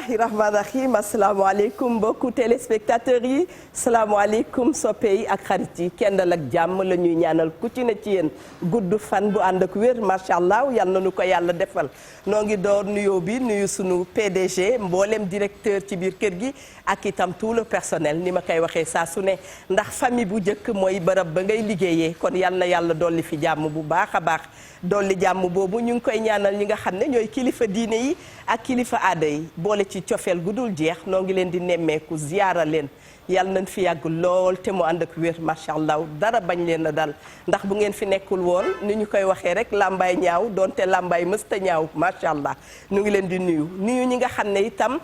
bismillahi rahmaani rahim asalaamaaleykum mbokku téléspectateurs yi salaamaaleykum soppe yi ak xarit yi kendal ak jàmm la ñuy ñaanal ku ci ne ci yéen gudd fan bu ànd ak wér macha allah yal na nu ko yàlla defal noo ngi door nuyoo bi nuyu sunu PDG mboolem directeur ci biir kër gi ak itam tout le personnel ni ma koy waxee saa su ne ndax famille bu njëkk mooy bërëb ba ngay liggéeyee kon yal na yàlla dolli fi jàmm bu baax a baax dolli jàmm boobu ñu ngi koy ñaanal ñi nga xam ne ñooy kilifa diine yi ak kilifa aada yi boole ci cofeel gu dul jeex noo ngi leen di nemmeeku ziyaara leen yàlla nañ fi yàgg lool te mu ànd ak wér macha allah dara bañ leen a dal ndax bu ngeen fi nekkul woon ni ñu koy waxee rek làmbaay ñaaw donte làmbaay mësta ñaaw macha allah ñu ngi leen di nuyu ñi nga xam ne itam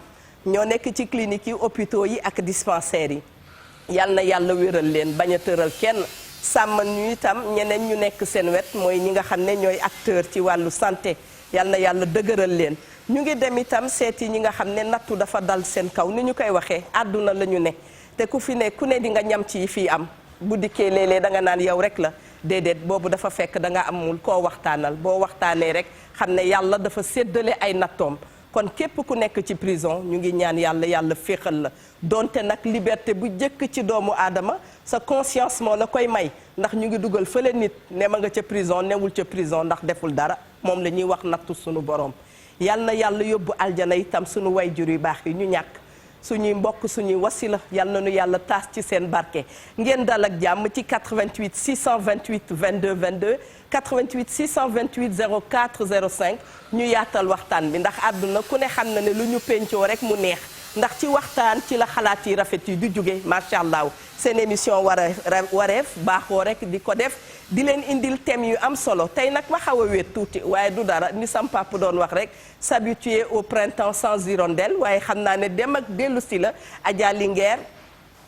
ñoo nekk ci clinique yi hôpitaux yi ak dispensaires yi yàlla na yàlla wéral leen bañ a tëral kenn sàmmal ñu itam ñeneen ñu nekk seen wet mooy ñi nga xam ne ñooy acteur ci wàllu santé yàlla na yàlla dëgëral leen ñu ngi dem itam seeti ñi nga xam ne nattu dafa dal seen kaw ni ñu koy waxee àdduna la ñu ne te ku fi ne ku ne di nga ñam ci fii am bu dikkee léeg-léeg da nga naan yow rek la déedéet boobu dafa fekk da nga amul koo waxtaanal boo waxtaanee rek xam ne yàlla dafa séddale ay nattoom kon képp ku nekk ci prison ñu ngi ñaan yàlla féexal la donte nag liberté bu jëkk ci doomu aadama sa conscience moo la koy may ndax ñu ngi dugal fële nit ne ma nga ca prison newul ca prison ndax deful dara moom la ñuy wax nattu sunu borom yal na yàlla yóbbu aljana itam sunu wayjur yu baax yi ñu ñàkk suñuy mbokk suñuy wasila yal na nu yàlla taas ci seen barke ngeen dal ak jàmm ci 88 628 22 22 88 628 04 05 ñu yaatal waxtaan bi ndax àdduna ku ne xam na ne lu ñu pencoo rek mu neex ndax ci waxtaan ci la xalaat yi rafet yi du jóge macha allah seen émission wareef baaxoo rek di ko def di leen indil thème yu am solo tey nag ma xaw a wéet tuuti waaye du dara ni sam papa doon wax rek s'habituer au printemps sans hirondelle waaye xam naa ne dem ak dellu si la Adja Linguère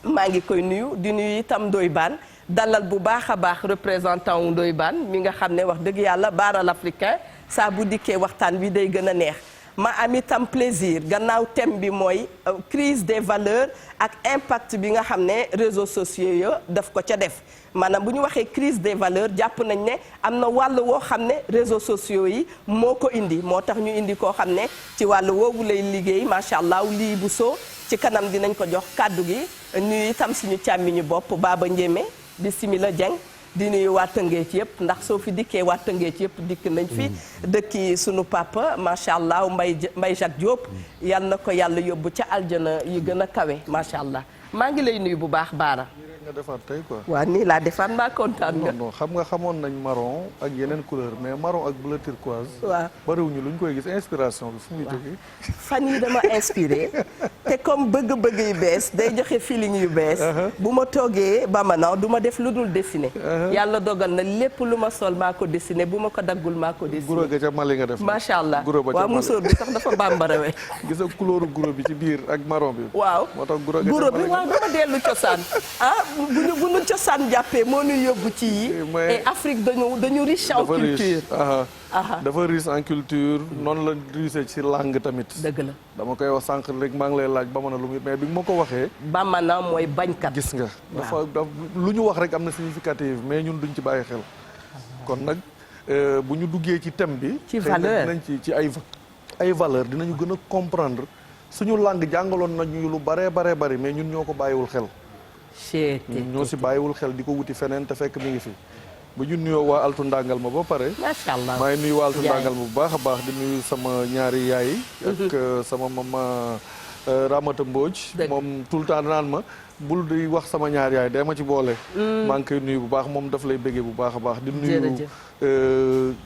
maa ngi koy nuyu di nuyu itam Ndoye Bane dalal bu baax a baax représentant wu Ndoye Bane mi nga xam ne wax dëgg yàlla baaral africain saa bu dikkee waxtaan bi day gën a neex ma am itam plaisir gannaaw thème bi mooy crise des valeurs ak impact bi nga xam ne réseaux sociaux yo daf ko ca def maanaam bu ñu waxee crise des valeurs jàpp nañ ne am na wàll woo xam ne réseaux sociaux yi moo ko indi moo tax ñu indi koo xam ne ci wàll woowu lay liggéey macha allah lii bu soo ci kanam dinañ ko jox kàddu gi ñuy itam suñu càmmiñu bopp Baba Ndiémé bismillah Dieng di nuyu waa Tëngéej yëpp ndax soo fi dikkee waa Tëngéej yëpp dikk nañ fi dëkki sunu papa macha allah Mbaye Jacques Diop yal na ko yàlla yóbbu ca aljana yi gën a kawe macha allah maa ngi lay nuyu bu baax Baara. nga defar tey quoi. waaw nii laa defar maa kontaan nga. non xam nga xamoon nañ marron ak yeneen couleur mais marron ak bleu turquoise. waaw bariwuñu lu ñu koy gis inspiration bi fu muy jógee. fan yi dama inspiré te comme bëgg-bëgg yu bees day joxe feeling yu bees. bu ma toogee ba ma naw du ma def lu dul dessiné. yàlla dogal na lépp lu ma sol maa ko dessiné bu ma ko daggul maa ko dessiné. guro ga ca Mali nga def. macha allah waaw musóor bi sax dafa bambarawe. gis nga couleur guro bi ci biir ak marron bi. waaw moo tax guro bi waaw dama dellu cosaan bu ñu cosaan jàppee moo ñu yóbbu ci yi et Afrique dañu riche en culture dafa riche en culture noonu la riche ci langue tamit dëgg la dama koy wax sànq rek maa ngi lay laaj Bamana lu muy mais bi ma ko waxee Bamana mooy bañkat gis nga dafa lu ñu wax rek am na significatif mais ñun duñ ci bàyyi xel kon nag bu ñu duggee ci thème bi ci valeur dinañ ci ay valeur dinañu gën a comprendre suñu langue jàngaloon nañu lu baree bari mais ñun ñoo ko bàyyiwul xel ñoo si bàyyiwul xel di ko wuti feneen te fekk mi ngi fi bu ñu nuyoo waa altu ndàngal ma ba pare macha allah maa ngi nuyu waa altu ndàngal ma bu baax a baax di nuyu sama ñaari yaay ak sama mama Ramata Mbodj moom tout le temps naan ma bul di wax sama ñaari yaay day ma ci boole maa ngi koy nuyu bu baax moom daf lay béggee bu baax a baax di nuyu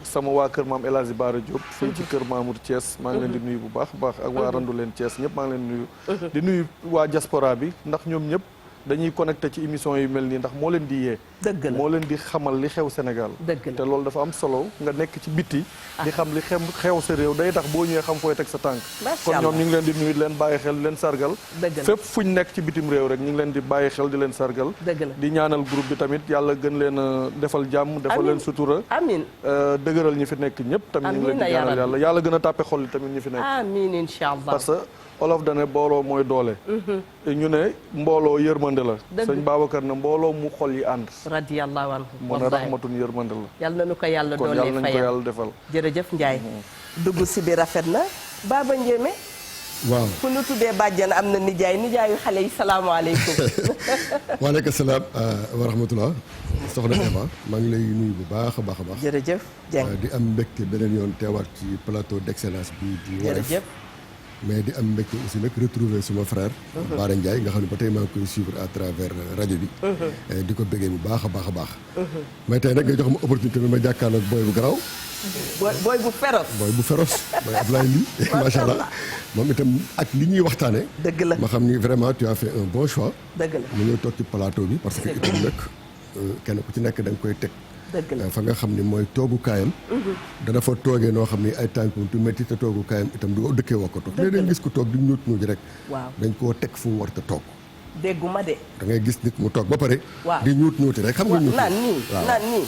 sama waa kër maam El Hadji Bara Diop fii ci kër Mamour Thiès maa ngi leen di nuyu bu baax a baax ak waa randu leen Thiès ñëpp maa ngi leen nuyu di nuyu waa diaspora bi ndax ñoom ñëpp dañuy connecté ci émission yu mel nii ndax moo leen di yee dëgg la moo leen di xamal li xew Sénégal dëgg la te loolu dafa am solo nga nekk ci bitti di xam li xew sa réew day tax boo ñëwee xam fooy teg sa tànk kon ñoom ñu ngi leen di nuyu di leen bàyyi xel di leen sargal fépp fuñ nekk ci bitim réew rek ñu ngi leen di bàyyi xel di leen sargal di ñaanal groupe bi tamit yàlla gën leen a defal jàmm defal leen sutura amiin dëgëral ñi fi nekk ñëpp tamit ñu ngi leen di ñaanal yàlla gën a tàppe xol yi tamit ñi fi nekk amiin incha allah parce que olof dane mbooloo mooy doole ñu ne mbooloo yërmande la sëñ Babacar ne mbooloo mu xol yi ànd radiyallahu anhu mu ne rahmatun yërmande la yàlla nañu ko yàlla doole fayal ko yàlla defal jërëjëf Ndiaye dugg si bi rafet na Baba Ndiémé waaw fu nu tuddee bàjjan am na nijaayu xale yi salaamaaleykum. waaleykum salaam wa rahmatulah. soxna Eva maa ngi lay nuyu bu baax a baax a baax. jërëjëf Dieng. di am mbégte beneen yoon teewaat ci plateau d'excellence bi di Wareef. jërëjëf. mais di am mbégte aussi nag retrouver suma frère. Bara Ndiaye nga xam ne ba tey maa ngi koy suivre à travers rajo bi. di ko béggee bu baax a baax a baax. mais tey nag nga jox ma opportunité bi ma jàkkaarloog booy bu garaaw. booy bu féroce. booy bu féroce booy Ablaye Ly. macha allah moom itam ak li ñuy waxtaanee. dëgg la ma xam ni vraiment tu as fait un bon choix. dëgg la mu ñëw toog ci plateau bi parce que itam nag kenn ku ci nekk da nga koy teg. dëgg la fa nga xam ni mooy toogukaayam. dana fa toogee noo xam ni ay tànkum tu métti te toogukaayam itam du dëkkee wokkatu. léegi dañ gis ko toog di ñuut ñuut rek. waaw dañ koo teg fu mu war a toog. dégguma de. da ngay gis nit mu toog ba pare. waaw di ñuut ñuuti rek xam nga ñuut. naan nii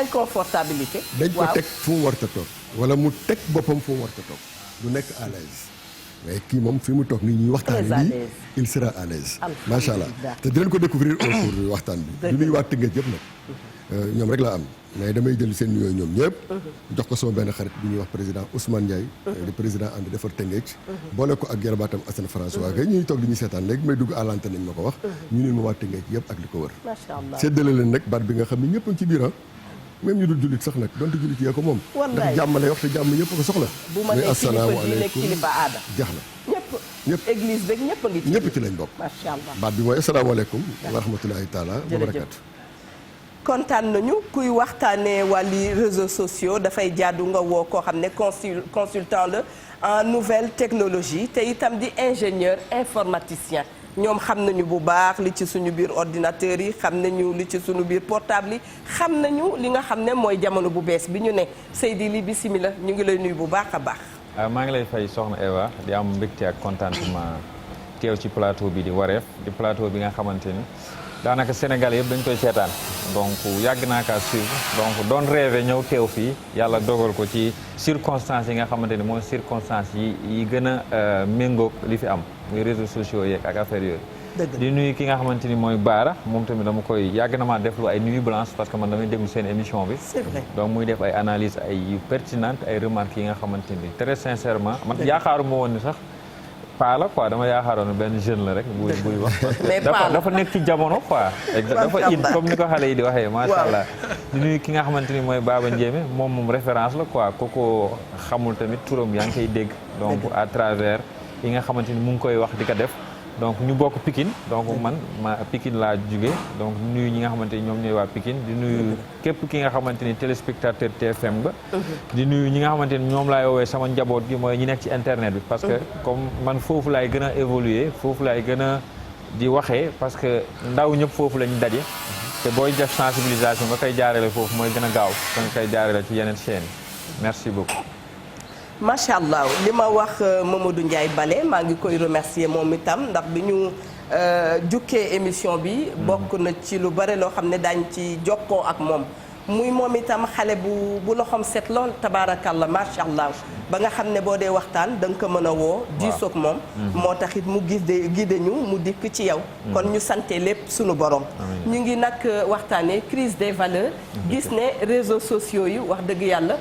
inconfortabilité. dañ ko teg fu mu war a toog. wala mu teg boppam fu mu war a toog. du nekk à l'aise mais kii moom fi mu toog nii ñuy waxtaan lii il sera à l'aise macha allah te dinañ ko découvrir au cours du waxtaan bi. du nuy waa Tëngéej yëpp nag. ñoom rek laa am mais damay jël seen nuyoo ñoom ñëpp. jox ko sama benn xarit bi ñuy wax président Ousmane Ndiaye. di président ànd defar Tëngéej. boole ko ak jarabaatam Assane François Gueye ñuy toog di ñu seetaan léegi may dugg à l'antenne nañ ma ko wax. ñu ne ma waa Tëngéej yëpp ak li ko wër. macha allah séddale leen nag baat bi nga xam ne ñëpp a ngi ci biir même ñu dul jullit sax nag donte jullit yee ko moom. wallaay ndax jàmm lay wax te jàmm ñëpp ko soxla. bu ma nee kilifa diine kilifa aada. jeex na ñëpp église beeg ñëpp a ngi ci. ñëpp ci lañ bokk. macha allah baat bi mooy asalaamaaleykum. wa rahmatulahi taala wa barakaatu. kontaan nañu kuy waxtaanee wàlli réseaux sociaux dafay jaadu nga woo koo xam ne consultant la en nouvelle technologie te itam di ingénieur informaticien. ñoom xam nañu bu baax li ci suñu biir ordinateur yi xam nañu li ci suñu biir portable yi xam nañu li nga xam ne mooy jamono bu bees bi ñu ne Seydi Ly bismillah ñu ngi lay nuyu bu baax a baax. maa ngi lay fay soxna Eva di am mbégte ak contentement teew ci plateau bi di Wareef di plateau bi nga xamante ni daanaka Sénégal yëpp dañ koy seetaan donc yàgg naa kaa suivre donc doon rêvé ñëw teew fii yàlla dogal ko ci circonstances yi nga xamante ni mooy circonstances yi gën a méngoog li fi am muy réseaux sociaux yeeg ak affaire yooyu. di nuyu ki nga xamante ni mooy Baara moom tamit dama koy yàgg na maa def lu ay nuit blanche parce que man damay déglu seen émission bi. c'est vrai donc muy def ay analyses ay yu pertinentes ay remarques yi nga xamante ni très sincèrement man yaakaaruma woon ni sax. paa la quoi dama yaakaaroon benn jeune la rek buy wax. mais dafa nekk ci jamono quoi. dafa in comme ni ko xale yi di waxee. macha allah di nuyu ki nga xamante ni mooy Baba Ndiémé moom référence la quoi kooku xamul tamit turam yaa ngi koy dégg. donc à travers yi nga xamante ni mu ngi koy wax di ko def. donc ñu bokk Pikine donc man Pikine laa jóge donc nuyu ñi nga xamante ni ñoom ñooy waa Pikine di nuyu képp ki nga xamante ni téléspectateur TFM ba di nuyu ñi nga xamante ni ñoom laay woowee sama njaboot gi mooy ñi nekk ci internet bi parce que comme man foofu laay gën a évoluer foofu laay gën a di waxee parce que ndaw ñëpp foofu lañu daje te booy def sensibilisation nga koy jaarale foofu mooy gën a gaaw nga koy jaarale ci yeneen chaîne merci beaucoup macha allah li ma wax Mamadou Ndiaye Bale maa ngi koy remercier moom itam ndax bi ñu jukkee émission bi bokk na ci lu bare loo xam ne daañ ci jokkoo ak moom muy moom itam xale bu loxoom set lool tabaarakallah macha allah ba nga xam ne boo dee waxtaan da nga ko mën a woo diisoog moom moo tax it mu guide ñu mu dikk ci yow kon ñu sante lépp sunu borom ñu ngi nag waxtaanee crise des valeurs gis ne réseaux sociaux yi wax dëgg yàlla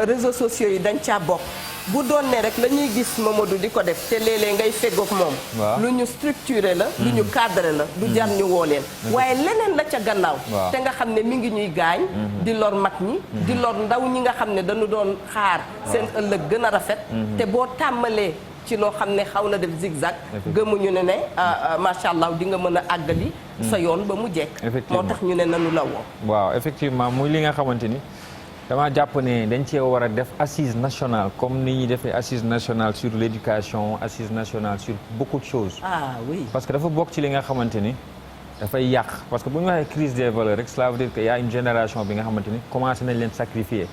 réseaux sociaux yi dañ caa bokk bu doon ne rek la ñuy gis Mamadou di ko def te léeg-léeg ngay feggoog moom lu ñu structuré la lu ñu cadré la du jar ñu woo leen waaye leneen la ca gannaaw te nga xam ne mi ngi ñuy gaañ di lor mag ñi di lor ndaw ñi nga xam ne dañu doon xaar seen ëllëg gën a rafet te boo tàmmalee ci loo xam ne xaw na def zigzag gëmuñu ne macha allah di nga mën a àggali sa yoon ba mu jekk moo tax ñu ne nanu la woo waaw effectivement muy li nga xamante ni dama jàpp ne dañ cee war a def assise nationale comme ni ñuy defee assise nationale sur l'éducation assise nationale sur beaucoup de choses ah oui parce que dafa bokk ci li nga xamante ni dafay yàq parce que bu ñu waxee crise des valeurs rek cela veut dire que y a une génération bi nga xamante ni commencé nañ leen sacrifier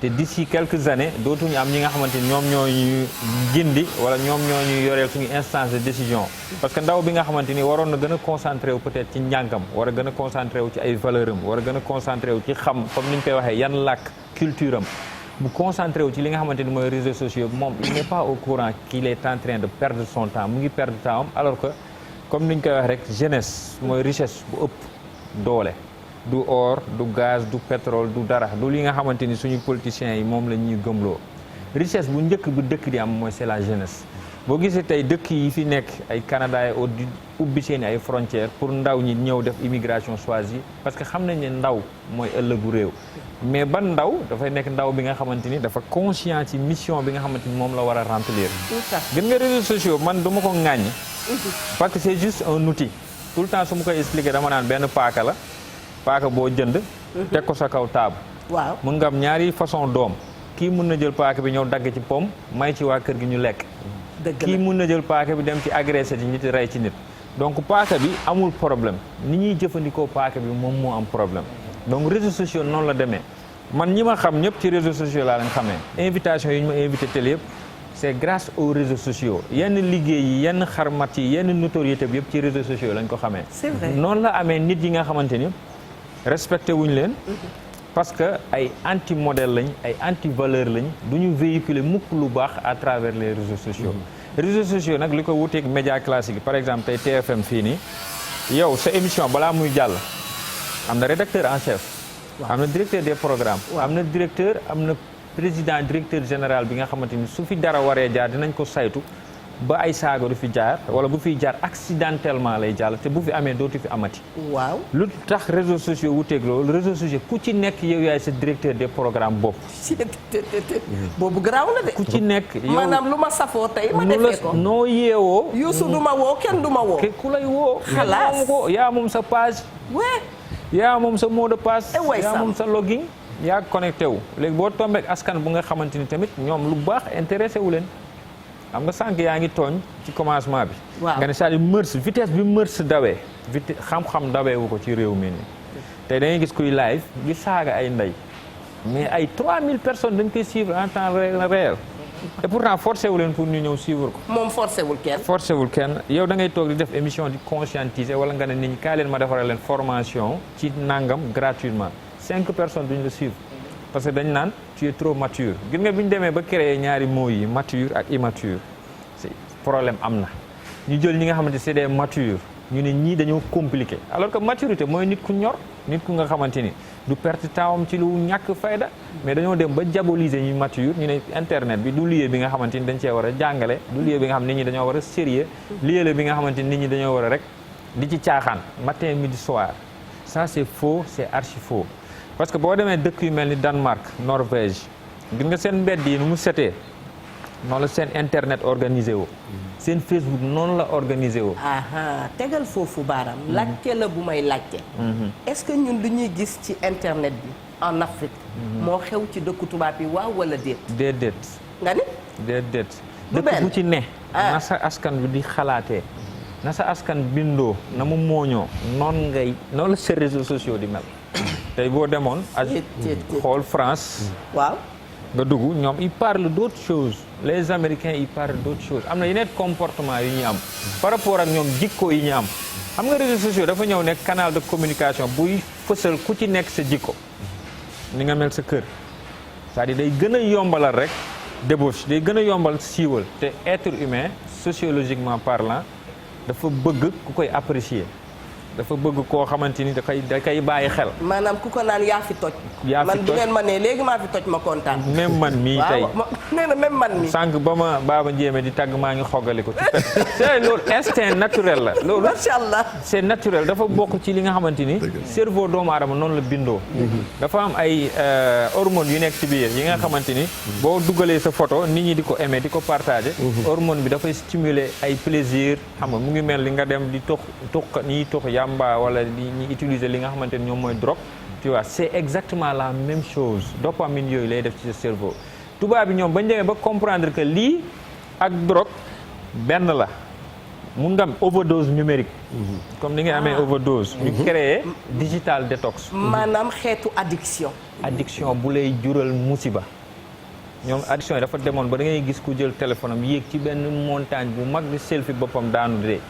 te d'ici quelques années dootuñu am ñi nga xamante ni ñoom ñoo ñu gindi wala ñoom ñoo ñu yoreel suñu instance de décision parce que ndaw bi nga xamante ni waroon na gën a concentré wu peut-être ci njàngam war a gën a concentré wu ci ay valeur am war a gën a concentré wu ci xam comme ni ñu koy waxee yan làkk culture am bu concentré wu ci li nga xamante ni mooy réseaux sociaux moom il n'est pas au courant qu'il est en train de perdre son temps mu ngi perdre temps am alors que comme ni ñu koy wax rek jeunesse mooy richesse bu ëpp doole du or du gaz du pétrole du dara du li nga xamante ni suñu politiciens yi moom la ñuy gëmloo richesse bu njëkk bu dëkk di am mooy c'est la jeunesse boo gisee tey dëkk yi fi nekk ay Canada et di ubbi seen ay frontières pour ndaw ñi ñëw def immigration choisie parce que xam nañ ne ndaw mooy ëllëgu réew mais ban ndaw dafay nekk ndaw bi nga xamante ni dafa conscient ci mission bi nga xamante ni moom la war a remplir. gën nga réseaux sociaux man duma ko ŋàññ parce que c'est juste un outil tout le temps su ma koy expliquer dama naan benn paaka la paaka boo jënd teg ko sa kaw taabu waaw mun nga am ñaari façon doom kii mun na jël paaka bi ñëw dagg ci pomme may ci waa kër gi ñu lekk kii mun na jël paaka bi dem ci agressé ci nit rey ci nit donc paaka bi amul problème ni ñuy jëfandikoo paaka bi moom moo am problème donc réseaux sociaux noonu la demee man ñi ma xam ñëpp ci réseaux sociaux laa leen xamee invitation yi ñu ma invité télé yëpp c'est grâce aux réseaux sociaux yenn liggéey yi yenn xarmat yi yenn notoriété bi yëpp ci réseaux sociaux lañ ko xamee c'est vrai noonu la amee nit yi nga xamante ni respecté wuñ leen parce que ay anti modèle lañ ay anti valeur lañ du ñu véhiculer mukk lu baax à travers les réseaux sociaux réseaux sociaux nag li ko wuteeg média classique par exemple tey TFM fii nii yow sa émission balaa muy jàll am na rédacteur en chef am na directeur des programmes am na directeur am na président directeur général bi nga xamante ni su fi dara waree jaar dinañ ko saytu ba ay saaga du fi jaar wala bu fiy jaar accidentellement lay jàll te bu fi amee dootu fi amati. waaw lu tax réseaux sociaux wuteeg loolu réseaux sociaux ku ci nekk yow yaay sa directeur des programmes bopp. boobu garaaw na de. ku ci nekk yow maanaam lu ma safoo tey ma defee ko noo yeewoo. Youssou du ma woo kenn du ma woo. ku lay woo. xalaas ko yaa moom sa page. yaa moom sa mot de passe. yaa moom sa login. yaa connecté wu léegi boo tombeek askan bu nga xamante ni tamit ñoom lu baax intéressé wu leen. xam nga sànq yaa ngi tooñ ci commencement bi. waaw nga ne c'est-à-dire mërs vitesse bi mërs dawee. xam-xam dawee wu ko ci réew mi nii. tey da ngay gis kuy live di saaga ay ndey. mais ay 3000 personnes dañ koy suivre en temps réel. et pourtant forcé wu leen pour ñu ñëw suivre ko. moom forcé wul kenn. forcé wul kenn yow da ngay toog di def émission di conscientiser wala nga ne nit ñi kaay leen ma defaral leen formation ci nangam gratuitement 5 personnes duñ la suivre. parce que dañ naan tu es trop mature gis nga bi ñu demee ba créer ñaari mots yi mature ak immature c'est problème am na ñu jël ñi nga xamante c'est des matures ñu ne ñii dañoo compliqué alors que maturité mooy nit ku ñor nit ku nga xamante ni du perte temps ci lu ñàkk fayda mais dañoo dem ba diaboliser ñu mature ñu ne internet bi du lieu bi nga xamante ni dañ cee war a jàngale du lieu bi nga xam nit ñi dañoo war a sérieux lieu la bi nga xamante ni nit ñi dañoo war a rek di ci caaxaan matin midi soir ça c'est faux c'est archi faux. parce que boo demee dëkk yu mel ni Danemark Norvège gis nga seen mbedd yi nu mu setee noonu la seen internet organisé woo seen Facebook noonu la organisé woo. tegal foofu baaraam. laajte la bu may laajte. est-ce que ñun lu ñuy gis ci internet bi en Afrique. moo xew ci dëkku tubaab yi waaw wala déet. déedéet. nga ni. déedéet. du dëkk bu ci ne. na sa askan bi di xalaatee. na sa askan bindoo na mu mooñoo noonu la sa réseaux sociaux di mel. tey boo demoon ak xool France. waaw. nga dugg ñoom ils parlent d'autres choses les Américains ils parlent d'autres choses am na yeneen comportement yu ñuy am par rapport ak ñoom jikko yi ñu am xam nga réseaux sociaux dafa ñëw nekk canal de communication buy fësal ku ci nekk sa jikko ni nga mel sa kër c'est-à-dire day gën a yombalal rek débauche day gën a yombal siiwal te être humain sociologiquement parlant dafa bëgg ku koy apprécier dafa bëgg koo xamante ni da koy bàyyi xel. maanaam ku ko naan yaa fi toj. man bu ngeen ma nee léegi maa fi toj ma kontaan. même man mii tey nee na même man mii. sànq ba ma Baba Ndiémé di tàgg maa ngi xogali ko ci c'est loolu instinct naturel la. loolu macha allah. c'est naturel dafa bokk ci li nga xamante ni. cerveau doomu aadama noonu la bindoo. dafa am ay hormones yu nekk ci biir yi nga xamante ni. boo dugalee sa photo nit ñi di ko aimer di ko partager. hormone bi dafay stimuler ay plaisir xam nga mu ngi mel li nga dem di tux ñiy tux yamba wala ñi utiliser li nga xamante ni ñoom mooy drogue tu vois c'est exactement la même chose dopamine yooyu lay def ci sa cerveau tubaab bi ñoom bañ demee ba comprendre que lii ak drogue benn la mun nga am overdose numérique comme ni nga amee overdose ñu créer digital détox maanaam xeetu addiction bu lay jural musiba ñoom addiction yi dafa demoon ba da ngay gis ku jël téléphone am yéeg ci benn montagne bu mag di selfie boppam daanu dee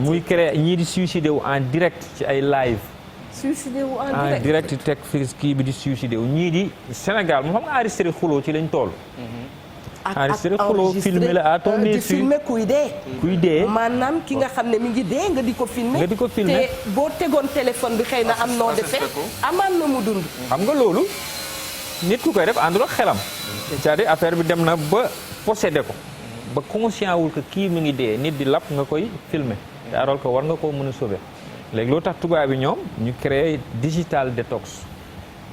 muy créé ñii di suicidé wu en direct ci ay live. suicidé wu en direct teg fi kii bi di suicidé wu ñii di Sénégal moo xam nga enregistré xuloo ci lañ toll. enregistré xuloo filmé la à ton insu filmé kuy dee. maanaam ki nga xam ne mi ngi dee nga di ko filmé. te boo tegoon téléphone bi xëy na am noo defee amaan na mu dund. xam nga loolu nit ku koy def àndul ak xelam. c'est-à-dire affaire bi dem na ba possédé ko. ba conscient wul que kii mu ngi dee nit di lap nga koy filmer te alors que war nga koo mën a sauver léegi loo tax tubaab bi ñoom ñu créer digital détox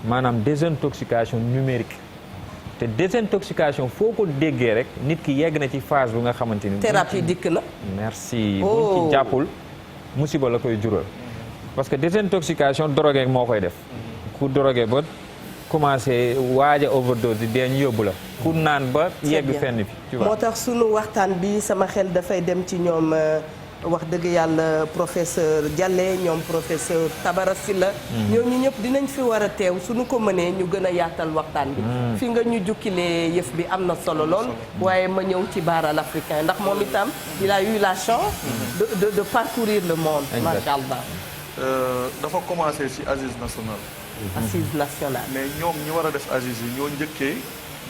maanaam désintoxication numérique te désintoxication foo ko déggee rek nit ki yegg na ci phase bu nga xamante ni. thérapie dikk na. merci buñ ci jàppul musiba la koy jural. parce que désintoxication drogué moo koy def. ku drogué ba commencé waaj a overdose di dee ñu yóbbu la. ku naan ba yegg fenn fi. tu vois moo tax sunu waxtaan bi sama xel dafay dem ci ñoom wax dëgg yàlla professeur Diallé ñoom professeur Tabara Sylla ñooñu ñëpp dinañ fi war a teew suñu ko mënee ñu gën a yaatal waxtaan bi. fi nga ñu jukkilee yëf bi am na solo lool. waaye ma ñëw ci baaral africain ndax moom itam il a eu la chance. de parcourir le monde. macha allah. dafa commencé ci Assises nationales. Assises nationales. mais ñoom ñi war a def Assises yi ñoo njëkkee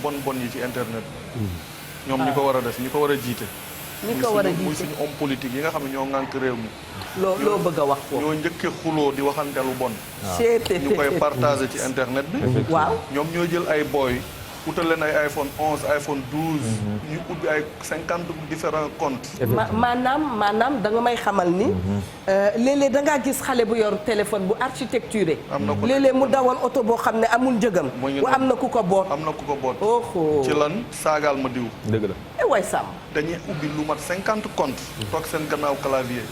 bon yi ci internet. ñoom ñi ko war a def ñi ko war a jiite. ñi ko war a jiite muy suñu homme politique yi nga xam ne ñoo ŋànk réew mi. loo bëgg a wax foofu. ñoo njëkkee xuloo di waxantelu bon. ñu koy partagé ci internet bi. waaw ñoom ñoo jël ay boy utal leen ay iPhone 11 iPhone 12. ñu ubbi ay 50 différents comptes. maanaam da nga may xamal ni. léeg-léeg da ngaa gis xale bu yor téléphone bu architecturé. am na ko léeg-léeg mu dawal oto boo xam ne amul njëgam. bu am na ku ko boot. am na ku ko boot. oh ci lan saagaal ma diw. dëgg la. way sàmm. dañuy ubbi lu mat 50 comptes. toog seen gannaaw clavier.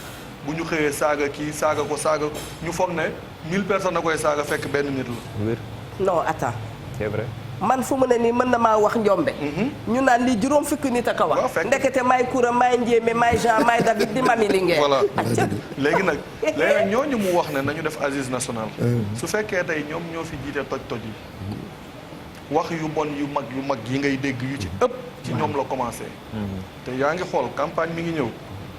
bu ñu xëyee saaga kii saaga ko saaga ñu foog ne 1000 personnes a koy saaga fekk benn nit la. wér. non attends. c'est vrai. man fu mu ne nii mën na maa wax njombe. ñu naan lii juróom fukki nit a ko wax. ndekete may Koura may Ndiémé may Jean may David di Mami Linguère. voilà léegi nag ñooñu mu wax ne nañu def Assises nationales. su fekkee tey ñoom ñoo fi jiite toj-toj yi. wax yu bon yu mag yi ngay dégg yu ci ëpp. ci ñoom la commencé. te yaa ngi xool campagne mi ngi ñëw.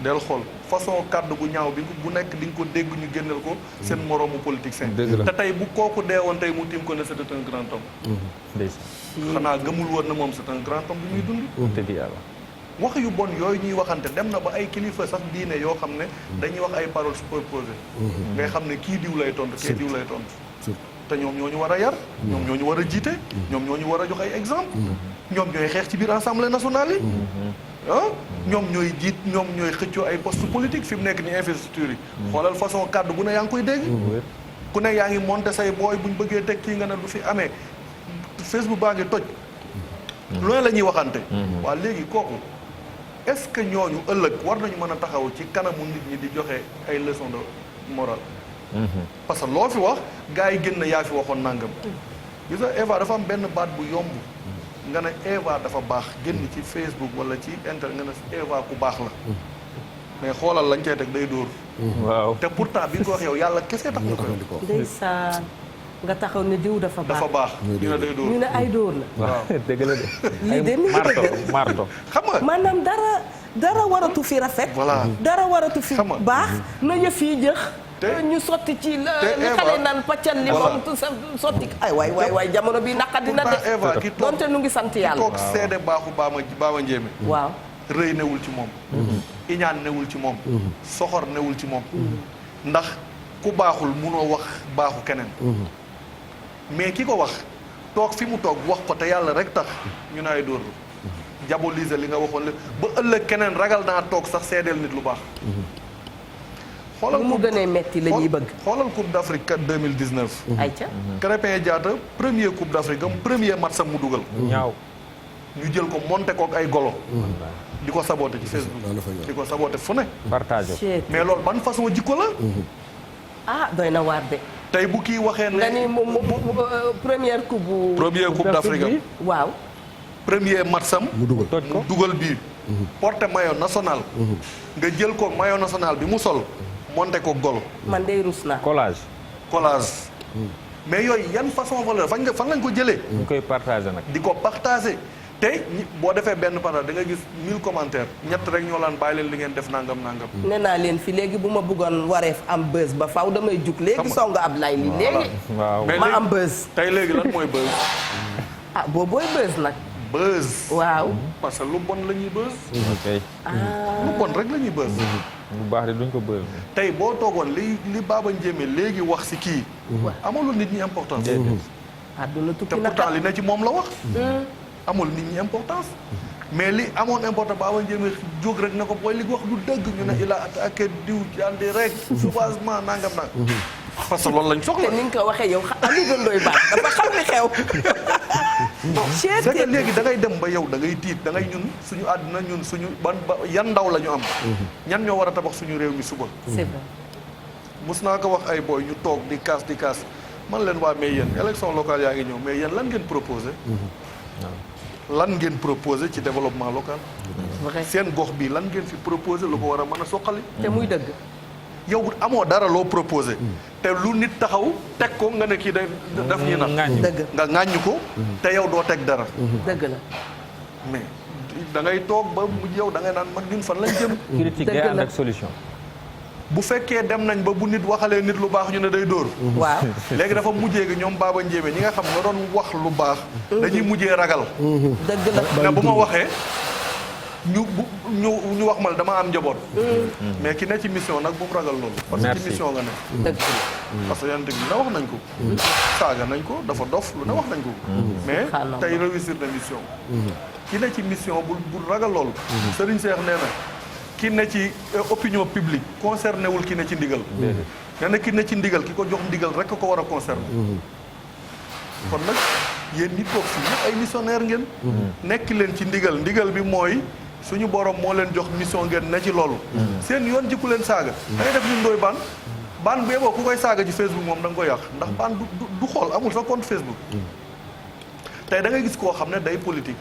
del xool façon kàddu bu ñaaw bi bu nekk di nga ko dégg ñu génneel ko seen moroomu politicien te tey bu kooku dee woon tey mu tiim ko ne c'est un grand homme. xanaa gëmul woon na moom c'est un grand homme bi muy dund. dëgg yàlla. wax yu bon yooyu ñuy waxante dem na ba ay kilifa sax diine yoo xam ne dañuy wax ay paroles superposées. ngay xam ne kii diw lay tontu kii diw lay tontu. te ñoom ñoo ñu war a yar. ñoom ñoo ñu war a jiite. ñoom ñoo ñu war a jox ay exemple. ñoom ñooy xeex ci biir assemblée nationale yi. ñoom ñooy jiit ñoom ñooy xëccoo ay poste politique fi mu nekk ni investiture yi. xoolal façon kàddu bu ne yaa ngi koy dégg. ku ne yaa ngi monté say booy buñ bëggee teg kii nga ne du fi amee Facebook baa ngi toj. loolu la ñuy waxante. waa léegi kooku est-ce que ñooñu ëllëg war nañu mën a taxaw ci kanamu nit ñi di joxe ay leçons de morale. parce que loo fi wax gars yi génn yaa fi waxoon nangam. gis nga Eva dafa am benn baat bu yomb. nga ne Eva dafa baax génn ci Facebook wala ci internet nga ne Eva ku baax la. mais xoolal lañ cey teg day dóor. waaw te pourtant bi nga ko wax yow yàlla kese tax nga ko. ndeysaan nga taxaw ne diw dafa baax. dafa baax ñu ne day dóor. ñu ne ay dóor la. waaw dëgg la de. lii de mi ngi dëgg marto xam nga maanaam dara waratu fi rafet. voilà dara waratu fi xam nga baax na yëf yi jëx. ñu sotti ci la xale naan paccal li moom sotti ay waay jamono bi naqadi na de Eva ki toog donte nu ngi sant yàlla toog seede baaxu Baba Ndiémé waaw rëy newul ci moom iñaan newul ci moom soxor newul ci moom ndax ku baaxul munoo wax baaxu keneen mais ki ko wax toog fi mu toog wax ko te yàlla rek tax ñu ne ay dóor diaboliser li nga waxoon lépp ba ëllëg keneen ragal naa toog sax seedeel nit lu baax xoolal mu gënee metti la ñuy bëgg. xoolal Coupe d'Afrique 2019. ayca. Krépin Diatta premier Coupe d'Afrique am premier match am mu dugal. ñaaw. ñu jël ko monté ko ak ay golo. di ko saboté ci Facebook. di ko saboté fu ne. partagé. mais loolu ban façon jikko la. ah doy na waar de. tey bu kii waxee ne. nga ni première coupe bu. premier Coupe d'Afrique am. waaw. premier match am. mu dugal mu dugal bii. porté maillot national. nga jël ko maillot national bi mu sol. monté ko golo. man day rus naa. collage. mais yooyu yan façon valeur fan lañ ko jëlee. ñu koy partagé nag. di ko partagé tey boo defee benn partage da nga gis 1000 commentaires ñett rek ñoo laan bàyyi leen li ngeen def nangam. nee naa leen fi léegi bu ma bëggoon wareef am buzz ba faw damay jug léegi song Ablaye li léegi. waaw ma am buzz. tey léegi lan mooy buzz. ah boobooy buzz nag. buzz. waaw. parce que lu bon la ñuy buzz. ok. lu bon rek la ñuy buzz. bu baax de duñ ko buzz. tey boo toogoon li Baba Ndiémé léegi wax si kii. amalul nit ñi importance. àdduna te tukki na pourtant li ne ci moom la wax. amul nit ñi importance mais li amoon important Baba Ndiémé jóg rek ne ko booy li wax du dëgg ñu ne il a attaqué diw jandi rek sauvagement nangam nag parce que loolu lañ soxla. te ni nga ko waxee yow Aliou Ndoye Bane dafa xam li xew. c'est que léegi da ngay dem ba yow da ngay tiit da ngay ñun suñu àdduna ñun suñu ban ba yan ndaw la ñu am. ñan ñoo war a tabax suñu réew mi suba. c'est vrai. mus naa ko wax ay boy ñu toog di kaas man leen waa mais yéen élection locale yaa ngi ñëw mais yéen lan ngeen proposé. lan ngeen proposé ci développement local. seen gox bi lan ngeen fi proposé lu ko war a mën a soqali. te muy dëgg. yow amoo dara loo proposé. te lu nit taxaw teg ko nga ne kii day daf ñuy nax. dëgg nga ŋàññ ko. te yow doo teg dara. dëgg la. mais da ngay toog ba mujj yow da ngay naan man ñun fan lañ jëm. critique ànd ak solution. bu fekkee dem nañ ba bu nit waxalee nit lu baax ñu ne day dóor. waaw léegi dafa mujjee gi ñoom Baba Ndiémé ñi nga xam nga doon wax lu baax. dañuy mujjee ragal. dëgg la. ne bu ma waxee ñu wax ma dama am njaboot. mais ki ne ci mission nag bu mu ragal loolu. parce que ci mission nga ne. dëgg la. parce que yonent bi lu ne wax nañ ko. saaga nañ ko dafa dof lu ne wax nañ ko. mais tey réussir na mission. ki ne ci mission bu ragal loolu. Serigne Cheikh nee na. ki ne ci opinion publique concerné wul ki ne ci ndigal. nga ne ki ne ci ndigal ki ko jox ndigal rek ko war a concerné. kon nag yéen ñi toog fii ñëpp ay missionnaire ngeen. nekk leen ci ndigal bi mooy suñu borom moo leen jox mission ngeen ne ci loolu. seen yoon ji ku leen saaga. da ngay def ñun Ndoye Bane bu yeboo ku koy saaga ci Facebook moom da nga koy yàq ndax Bane du xool amul sa compte Facebook. tey da ngay gis koo xam ne day politique.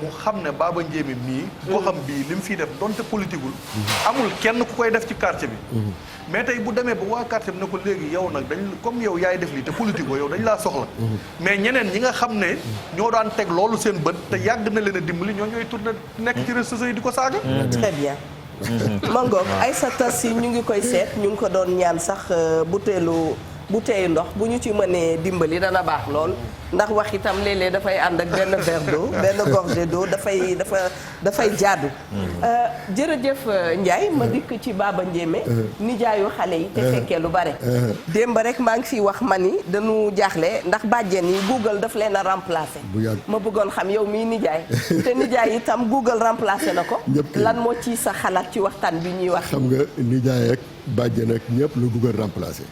mu xam ne Baba Ndiémé mii goxam bii li mu fiy def donte politiqueul amul kenn ku koy def ci quartier bi mais tey bu demee ba waa quartier bi ne ko léegi yow nag dañ comme yow yaay def lii te politique yow dañ laa soxla mais ñeneen ñi nga xam ne ñoo daan teg loolu seen bët te yàgg na leen a dimbali ñoo ñooy tourné nekk ci réseaux sociaux yi di ko saaga. très bien. Mangoog Aïssata Sy ñu ngi koy seet ñu ngi ko doon ñaan sax butéeyu ndox bu ñu ci mënee dimbali dana baax lool ndax wax itam léeg-léeg dafay ànd ak benn verre d'eau benn gorgée d'eau dafay jaadu. jërëjëf Ndiaye ma dikk ci Baba Ndiémé nijaayu xale yi te fekkee lu bare. démb rek maa ngi fi wax ma ni dañu jaaxle ndax bàjjen yi Google daf leen a remplacé. ma bëggoon xam yow mii nijaay te nijaay itam Google remplacé na ko. lan moo ci sa xalaat ci waxtaan bi ñuy wax. xam nga nijaay ak bàjjen ak ñëpp la Google remplacé.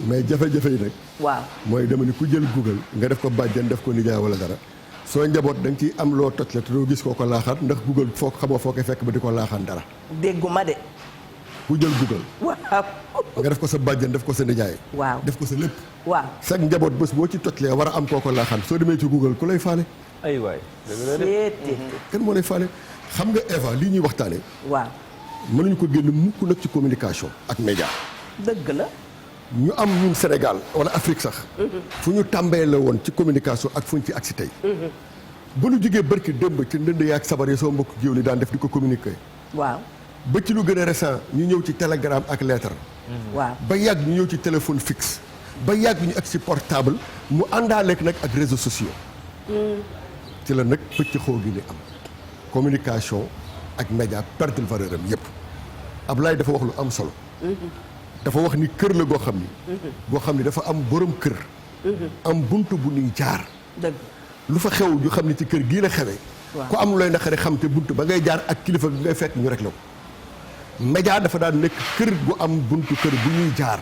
mais jafe-jafe yi nag. waaw mooy dama ni ku jël Google nga def ko bàjjen def ko nijaay wala dara soo njaboot da nga ciy am loo toj la te doo gis koo ko laaxaan ndax Google foo xamoo foo koy fekk ba di ko laaxaan dara. dégguma de. ku jël Google. waaw. nga def ko sa bàjjen def ko sa nijaay. waaw def ko sa lépp. waaw sax njaboot bés boo ci tojlee war a am koo ko laaxaan soo demee ci Google ku lay faale. ay waay. kenn moo lay faale xam nga Eva lii ñuy waxtaanee. waaw. mënuñu ko génn mukk nag ci communication ak média. dëgg la. ñu am ñun Sénégal wala Afrique sax. fu ñu tàmbee la woon ci communication ak fu ñu ci agsi tey. ba ñu jógee barki démb ci ndënd yaak sabar yi soo mbokk géew li daan def di ko communiquer. waaw. ba ci lu gën a récent ñu ñëw ci télégramme ak lettre. waaw ba yàgg ñu ñëw ci téléphone fixe. ba yàgg ñu agsi portable mu àndaaleek nag ak réseaux sociaux. ci la nag pëcc xoo gi ni am. communication ak média perdre valeur am yépp Ablaye dafa wax lu am solo. dafa wax ni kër la goo xam ni dafa am borom kër. am bunt bu ñuy jaar. dëgg lu fa xew ñu xam ni ci kër gii la xewee. ku am looy naqari xam te bunt ba ngay jaar ak kilifa gi ngay fekk ñu rek la ko. média dafa daan nekk kër gu am buntu kër bu ñuy jaar.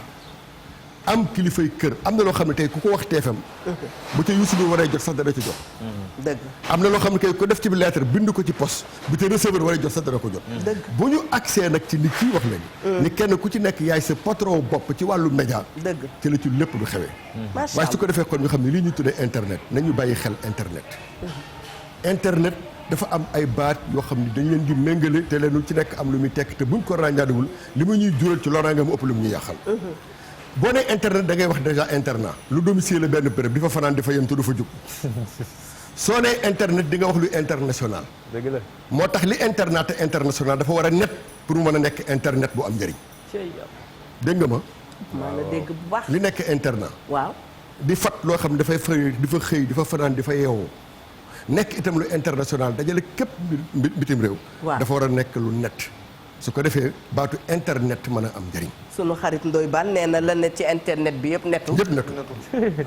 am kilifay kër am na loo xam ne tey ku ko wax TFM. bu ca Youssou Ndour waree jot sax dana ci jot. dëgg am na loo xam ne kay ko def ci lettre bind ko ci poste bu ca receveur waree jot sax dana ko jot. dëgg bu ñu accès nag ci ni kii wax léegi. ni kenn ku ci nekk yaay sa patron bopp ci wàllu média. dëgg ci la ci lépp du xewee. macha waaye su ko defee kon ñu xam ne lii ñu tuddee internet nañu bàyyi xel internet. internet dafa am ay baat yoo xam ne dañ leen di méngale te leen ci nekk am lu muy tekk te buñ ko ràññaadewul li mu ñuy jural ci loraange mu ëpp lu mu ñuy yàqal. boo nee internet da ngay wax déjà internat lu domicile la benn béréb di fa fanaan di fa yem te du fa jóg. soo nee internet di nga wax lu international. dëgg la moo tax li internet te international dafa war a net pour mu mën a nekk internet bu am njëriñ. dégg nga ma. maa la dégg bu baax. li nekk internet. waaw. di fat loo xam ne dafay fay di fa xëy di fa fanaan di fa yeewoo nekk itam lu international dajale képp bitim réew. waaw dafa war a nekk lu net. su ko defee baatu internet mën a am njëriñ. sunu xarit Ndoye Bane nee na la net ci internet bi yëpp netu. yëpp netu.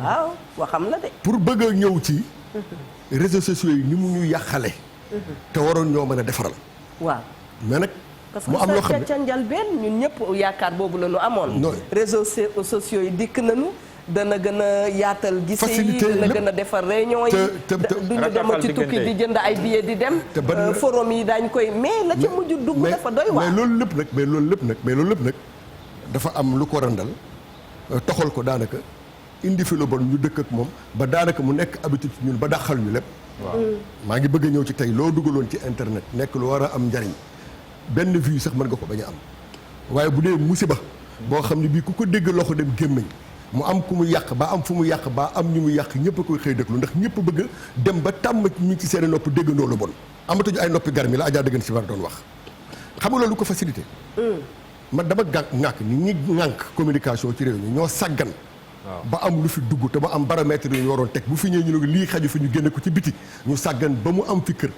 waaw waxam la de. pour bëgg a ñëw ci réseaux sociaux yi ni mu ñu yàqale te waroon ñoo mën a defaral waaw mais nag parce mu am loo xam que ca njëlbeen ñun ñëpp yaakaar boobu la ñu amoon réseaux sociaux yi dikk nañu dana gën a yaatal gise yi dana gën a defar réunion yi duñu dem ci tukki di jënd ay billets di dem forum yi daañ koy mais la ca mujj dugg dafa doy waar mais loolu lépp nag dafa am lu ko randal toxal ko daanaka indi fi lu bon ñu dëkk ak moom ba daanaka mu nekk habitude ñun ba dàqal ñu lépp maa ngi bëgg a ñëw ci tey loo dugaloon ci internet nekk lu war a am njariñ benn vue sax mën nga ko bañ a am waaye bu dee musiba boo xam ne bii ku ko dégg loxo dem gémmiñ mu am ku mu yàq ba am fu mu yàq ba am ñu mu yàq ñëpp a koy xëy déglu ndax ñëpp bëgg dem ba tàmm ñi ci seen nopp déggandoo lu bon amatuñu ay noppi gar mi la Adja dëggan si war doon wax xam nga loolu ko facilité man dama ŋàkk ni ñi ŋànk communication ci réew mi ñoo sàggan ba am lu fi dugg te ba am baromètre yu ñu waroon teg bu fi ñëwee ñu ne lii xaju fi ñu génne ko ci biti ñu sàggan ba mu am fi kër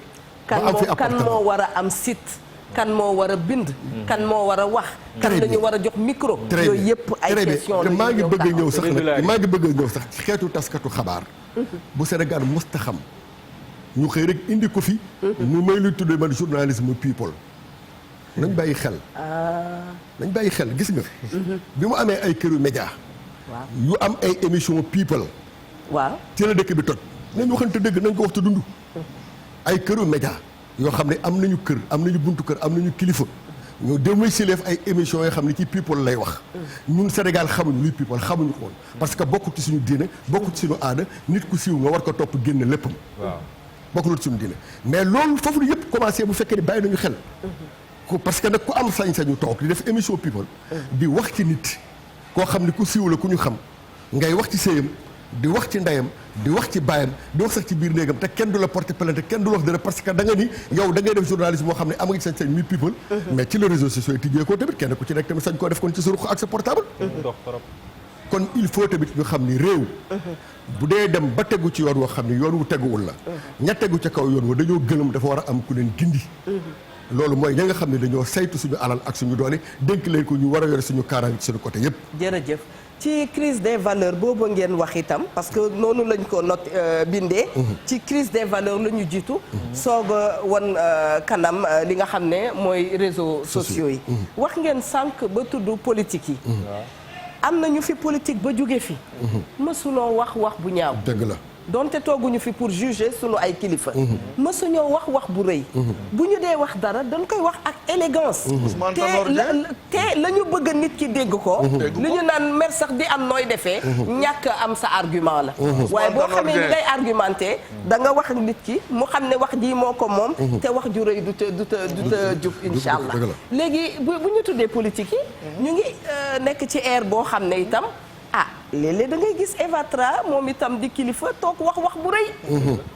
ba am fi kan moo war a am site kan moo war a bind kan moo war a wax kan lañu war a jox micro yooyu yëpp ay question la maa ngi bëgg a ñëw sax nag maa ngi bëgg a ñëw sax ci xeetu taskatu xabaar bu Sénégal mosta xam ñu xëy rek indi ko fi ñu may lu tuddee man journalisme people nañ bàyyi xel gis nga bi mu amee ay këru média yu am ay émission people waaw ci la dëkk bi toj nañ waxante dëgg nañ ko wax te dund ay këru média yoo xam ne am nañu kër am nañu buntu kër am nañu kilifa ñoo demay sileef ay émissions yoo xam ne ci people lay wax ñun Sénégal xamuñu luy people xamuñu ko woon parce que bokkut ci suñu diine bokkut ci suñu aada nit ku siiw nga war ko topp génn léppam bokkul ci suñu diine mais loolu foofu lu yëpp commencé bu fekkee ni bàyyi nañu xel parce que nag ku am sañ-sañu toog di def émission people di wax ci nit koo xam ne ku siiw la ku ñu xam ngay wax ci séyam di wax ci ndeyam di wax ci baayam di wax sax ci biir néegam te kenn du la porter plainte kenn du la wax dara parce que da nga ni yow da ngay def journalisme moo xam ne am nga ci sañ-sañ mi people mais ci les réseaux sociaux yi tijjee ko tamit kenn ku ci nekk tamit sañ koo def kon ci sa ruq ak sa portable kon il faut tamit ñu xam ni réew bu dee dem ba tegu ci yoon woo xam ne yoon wu teguwul la ña tegu ca kaw yoon wa dañoo gëlëm dafa war a am ku leen gindi loolu mooy ña nga xam ne dañoo saytu suñu alal ak suñu doole dénk leen ko ñu war a yore suñu kaaraange ci suñu côté yépp jërëjëf ci crise des valeurs boobu ngeen wax itam parce que noonu lañ ko bindee ci crise des valeurs la ñu jiitu soog a wan kanam li nga xam ne mooy réseaux sociaux yi wax ngeen sànq ba tudd politique yi am na ñu fi politique ba jóge fi mësuloo wax bu ñaaw dëgg la donte tooguñu fi pour juger sunu ay kilifa mësuñoo wax bu rëy bu ñu dee wax dara dañ koy wax ak élégance te la ñu bëgg nit ki dégg ko li ñu naan mer sax di am nooy defee ñàkk am sa argument la waaye boo xamee ni ngay argumenté da nga wax nit ki mu xam ne wax ji moo ko moom te wax ju rëy du ta jub insha allah léegi bu ñu tuddee politique yi ñu ngi nekk ci ère boo xam ne itam léeg-léeg da ngay gis Eva Tra moom itam di kilifa toog wax bu rëy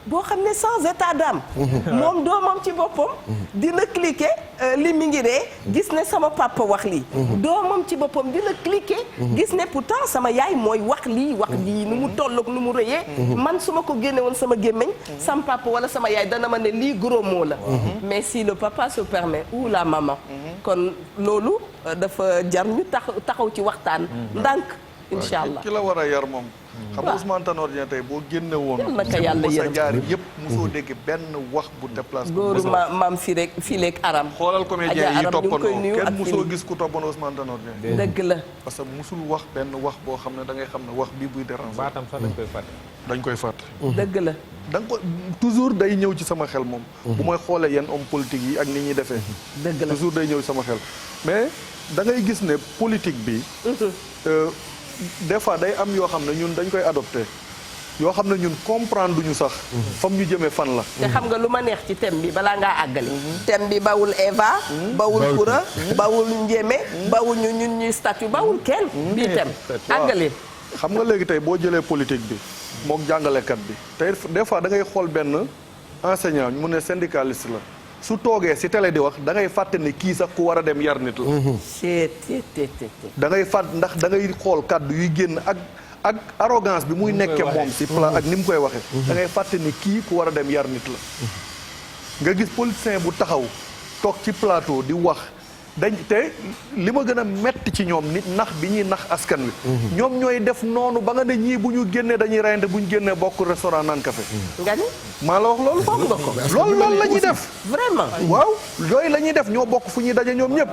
boo xam ne sans état d'âme moom doomam ci boppam dina cliquer li mi ngi ree gis ne sama papa wax lii doomam ci boppam dina cliquer gis ne pourtant sama yaay mooy wax lii nu mu tolloog nu mu rëyee man su ma ko génne woon sama gémmiñ sama papa wala sama yaay dana ma ne lii gros mot la mais si le papa se permet ou la maman kon loolu dafa jar ñu taxaw ci waxtaan ndànk incha allah ki la war a yar moom xam nga Ousmane Tanor Dieng tey boo génne woon naka yàlla sa jaar yëpp mosoo dégg benn wax bu déplacé góoru maam fileeg aram xoolal comédien yi toppandoo kenn mosoo gis ku toppandoo Ousmane Tanor Dieng dëgg la parce que mosul wax benn wax boo xam ne da ngay xam ne wax bii buy déranger baatam sax dañ koy fàtte dëgg la da nga ko toujours day ñëw ci sama xel moom bu may xoolee yenn homme politique yi ak ni ñuy defee dëgg la toujours day ñëw ci sama xel mais da ngay gis ne politique bi des fois day am yoo xam ne ñun dañ koy adopté yoo xam ne ñun comprendre duñu sax fam ñu jëmee fan la te xam nga lu ma neex ci thème bi balaa ngaa àggali thème bi bawul Eva bawul Koura bawul Njémé bawul ñun ñuy statut bawul kenn bii thème àggali xam nga léegi tey boo jëlee politique bi mook jàngalekat bi tey des fois da ngay xool benn enseignant mu ne syndicaliste la su toogee si télé di wax da ngay fàtte ne kii sax ku war a dem yar nit la da ngay fàtt ndax da ngay xool kàddu yuy génn ak arrogance bi muy nekke moom si plat ak ni mu koy waxee da ngay fàtte ne kii ku war a dem yar nit la nga gis politicien bu taxaw toog ci plateau di wax dañ te li ma gën a metti ci ñoom nit nax bi ñuy nax askan wi. ñoom ñooy def noonu ba nga ne ñii bu ñu génnee dañuy reyante bu ñu génnee bokk restaurant naan café. nga ni maa la wax loolu. foog nga ko. loolu la ñuy def. vraiment. waaw yooyu la ñuy def ñoo bokk fu ñuy daje ñoom ñëpp.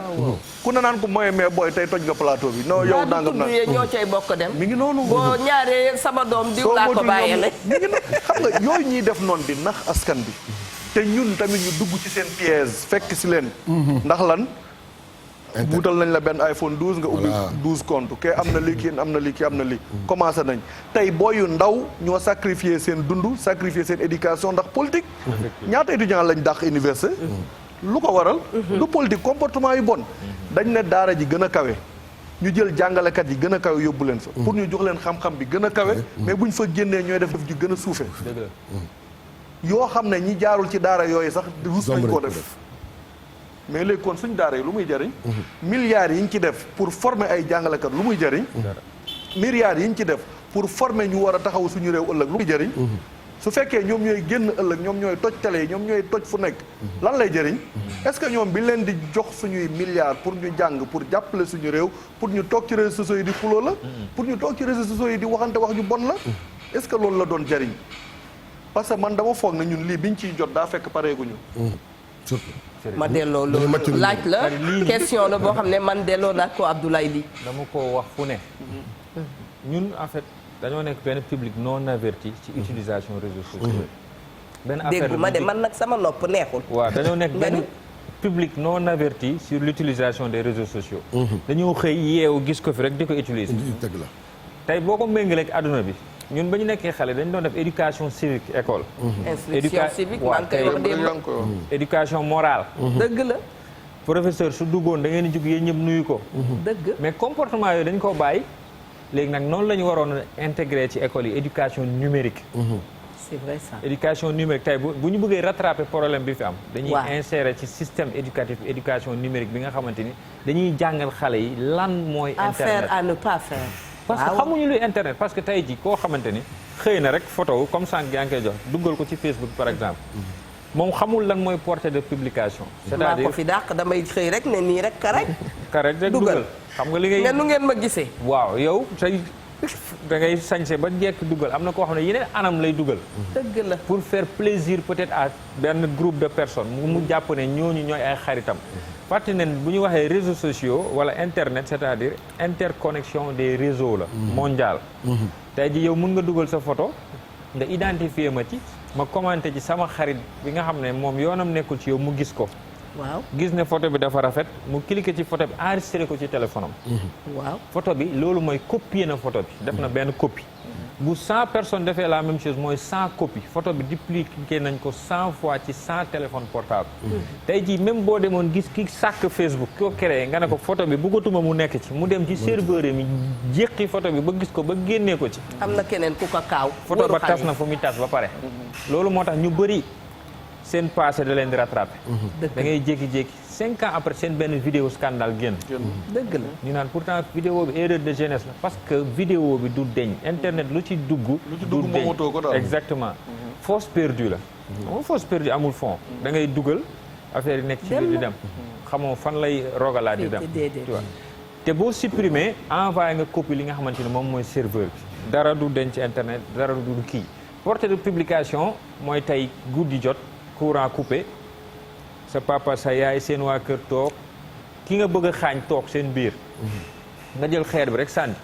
ku ne naan ko mooy mais booy tey toj nga plateau bi. non yow nangam naan ñoo cay bokk dem. mi ngi noonu. boo ñaaree sama doom diw laa ko bàyyee mi ngi noonu xam nga yooyu ñuy def noonu di nax askan bi. te ñun tamit ñu dugg ci seen piège fekk si leen. ndax lan. wutal nañ la benn iPhone 12 nga ubbi 12 compte ke am na lii kii am na lii kii am na lii commencé nañ tey booyu ndaw ñoo sacrifier seen dund sacrifier seen éducation ndax politique ñaata étudiant lañ dàq université lu ko waral lu politique comportement yu bon dañ ne daara ji gën a kawe ñu jël jàngalekat yi gën a kawe yóbbu leen fa pour ñu jox leen xam-xam bi gën a kawe mais buñ fa génnee ñooy def ji gën a suufe yoo xam ne ñi jaarul ci daara yooyu sax rus nañ koo def mais léegi kon suñ daara yi lu muy jëriñ milliards yi ñu ci def pour former ay jàngalekat lu muy jëriñ milliards yi ñu ci def pour former ñu war a taxaw suñu réew ëllëg lu muy jëriñ su fekkee ñoom ñooy génn ëllëg ñoom ñooy toj télé yi ñoom ñooy toj fu nekk lan lay jëriñ est-ce que ñoom bi leen di jox suñuy milliards pour ñu jàng pour jàppale suñu réew pour ñu toog ci réseaux sociaux yi di xuloo la pour ñu toog ci réseaux sociaux yi di waxante wax ju bon la est-ce que loolu la doon jëriñ parce que man dama foog na ñun lii biñ ciy jot daa fekk pareeguñu ma delloo loolu laaj la question la boo xam ne man delloo naa ko Abdoulaye Ly dama ko wax fu ne ñun en fait dañoo nekk benn public non averti ci utilisation réseaux sociaux benn affaire déggu ma de man nag sama nopp neexul waaw dañoo nekk benn public non averti sur l'utilisation des réseaux sociaux dañoo xëy yeewu gis ko fi rek di ko utiliser dëgg la tey boo ko méngaleeg adduna bi ñun ba ñu nekkee xale dañ doon def éducation civique école. instruction civique maa ngi koy wax démb. éducation morale. dëgg la. professeur su duggoon da ngeen di jug yéen ñëpp nuyu ko. dëgg mais comportement yooyu dañ koo bàyyi léegi nag noonu la ñu waroon a intégrer ci école yi éducation numérique. c'est vrai ça. éducation numérique tey bu ñu bëggee rattraper problème bi fi am. dañuy insérer ci système éducatif éducation numérique bi nga xamante ni dañuy jàngal xale yi lan mooy. internet à faire à ne pas faire. parce que xamuñu luy internet parce que tey ji koo xamante ni xëy na rek photo comme sànq yaa ngi koy jox duggal ko ci Facebook par exemple moom xamul lan mooy portée de publication. c'est-à-dire maa ko fi dàq damay xëy rek ne nii rek karek. karek rek duggal xam nga li ngay. ne nu ngeen ma gisee. waaw yow tey da ngay sañse ba jekk duggal am na koo xam ne yeneen anam lay duggal. dëgg la pour faire plaisir peut-être à benn groupe de personnes mu jàpp ne ñooñu ñooy ay xaritam. fàtte ne bu ñu waxee réseaux sociaux wala internet c'est-à-dire interconnexion des réseaux la mondial tey ji yow mun nga dugal sa photo nga identifier ma ci ma commenté ci sama xarit bi nga xam ne moom yoonam nekkul ci yow mu gis ko waaw gis ne photo bi dafa rafet mu cliquer ci photo bi enregistré ko ci téléphone am waaw photo bi loolu mooy copier na photo bi def na benn copie bu 100 personnes defee la même chose mooy 100 copies photo bi dupliqué nañ ko 100 fois ci 100 téléphones portables. tey jii même boo demoon gis ki sàkk Facebook koo créé nga ne ko photo bi bëggatuma mu nekk ci mu dem ci serveur mi jéqi photo bi ba gis ko ba génnee ko ci. am na keneen ku ko kaaw. photo ba tas na fu muy tas ba pare. loolu moo tax ñu bëri seen passé da leen di rattrapé. da ngay jékki-jékki 5 ans après seen benn vidéo scandale génn. dëgg la ñu naan pourtant vidéo bi erreur de jeunesse la parce que vidéo bi du deñ internet lu ci dugg. lu ci dugg moomatoo ko daal exactement. fausse perdue la. moom fausse perdue amul fond. da ngay dugal affaire yi nekk ci biir di dem. xamoo fan lay rogalaat di dem. tu vois te boo supprimer envoyé nga copie li nga xamante ne moom mooy serveur bi. dara du deñ ci internet dara du kii. portée de publication mooy tey guddi jot courant coupé. sa papa sa yaay seen waa kër toog ki nga bëgg a xaañ toog seen biir nga jël xeer bi rek sànni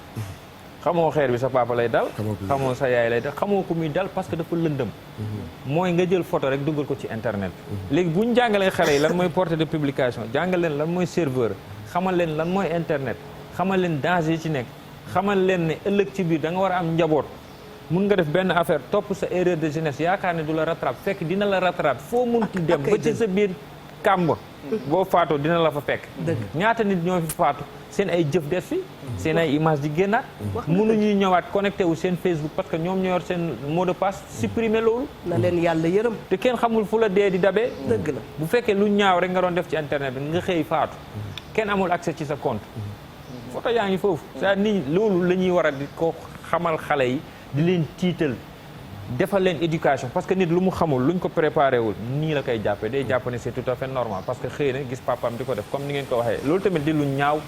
xamoo xeer bi sa papa lay dal xamoo sa yaay lay dal xamoo ko muy dal parce que dafa lëndëm mooy nga jël photo rek dugal ko ci internet léegi bu ñu jàngalee xale yi lan mooy portée de publication jàngal leen lan mooy serveur xamal leen lan mooy internet xamal leen danger yi ci nekk xamal leen ne ëllëg ci biir da nga war a am njaboot mun nga def benn affaire topp sa erreur de jeunesse yaakaar ne du la rattrape fekk dina la rattrape foo munti dem ba ci sa biir kàmb boo faatoo dina la fa fekk ñaata nit ñoo fi faatu seen ay jëf des fi seen ay image di génnaat mënuñuy ñëwaat connecté wu seen Facebook parce que ñoom ñoo yor seen mot de passe supprimer loolu na leen yàlla yërëm te kenn xamul fu la dee di dabee dëgg la bu fekkee lu ñaaw rek nga doon def ci internet bi nga xëy faatu kenn amul accès ci sa compte photo yaa ngi foofu c'est-à-dire nit loolu la ñuy war a di ko xamal xale yi di leen tiital defal leen éducation parce que nit lu mu xamul luñ ko préparé wul nii la koy jàppee day jàpp ne c'est tout à fait normal parce que xëy na gis papaam di ko def comme ni ngeen ko waxee loolu tamit di lu ñaaw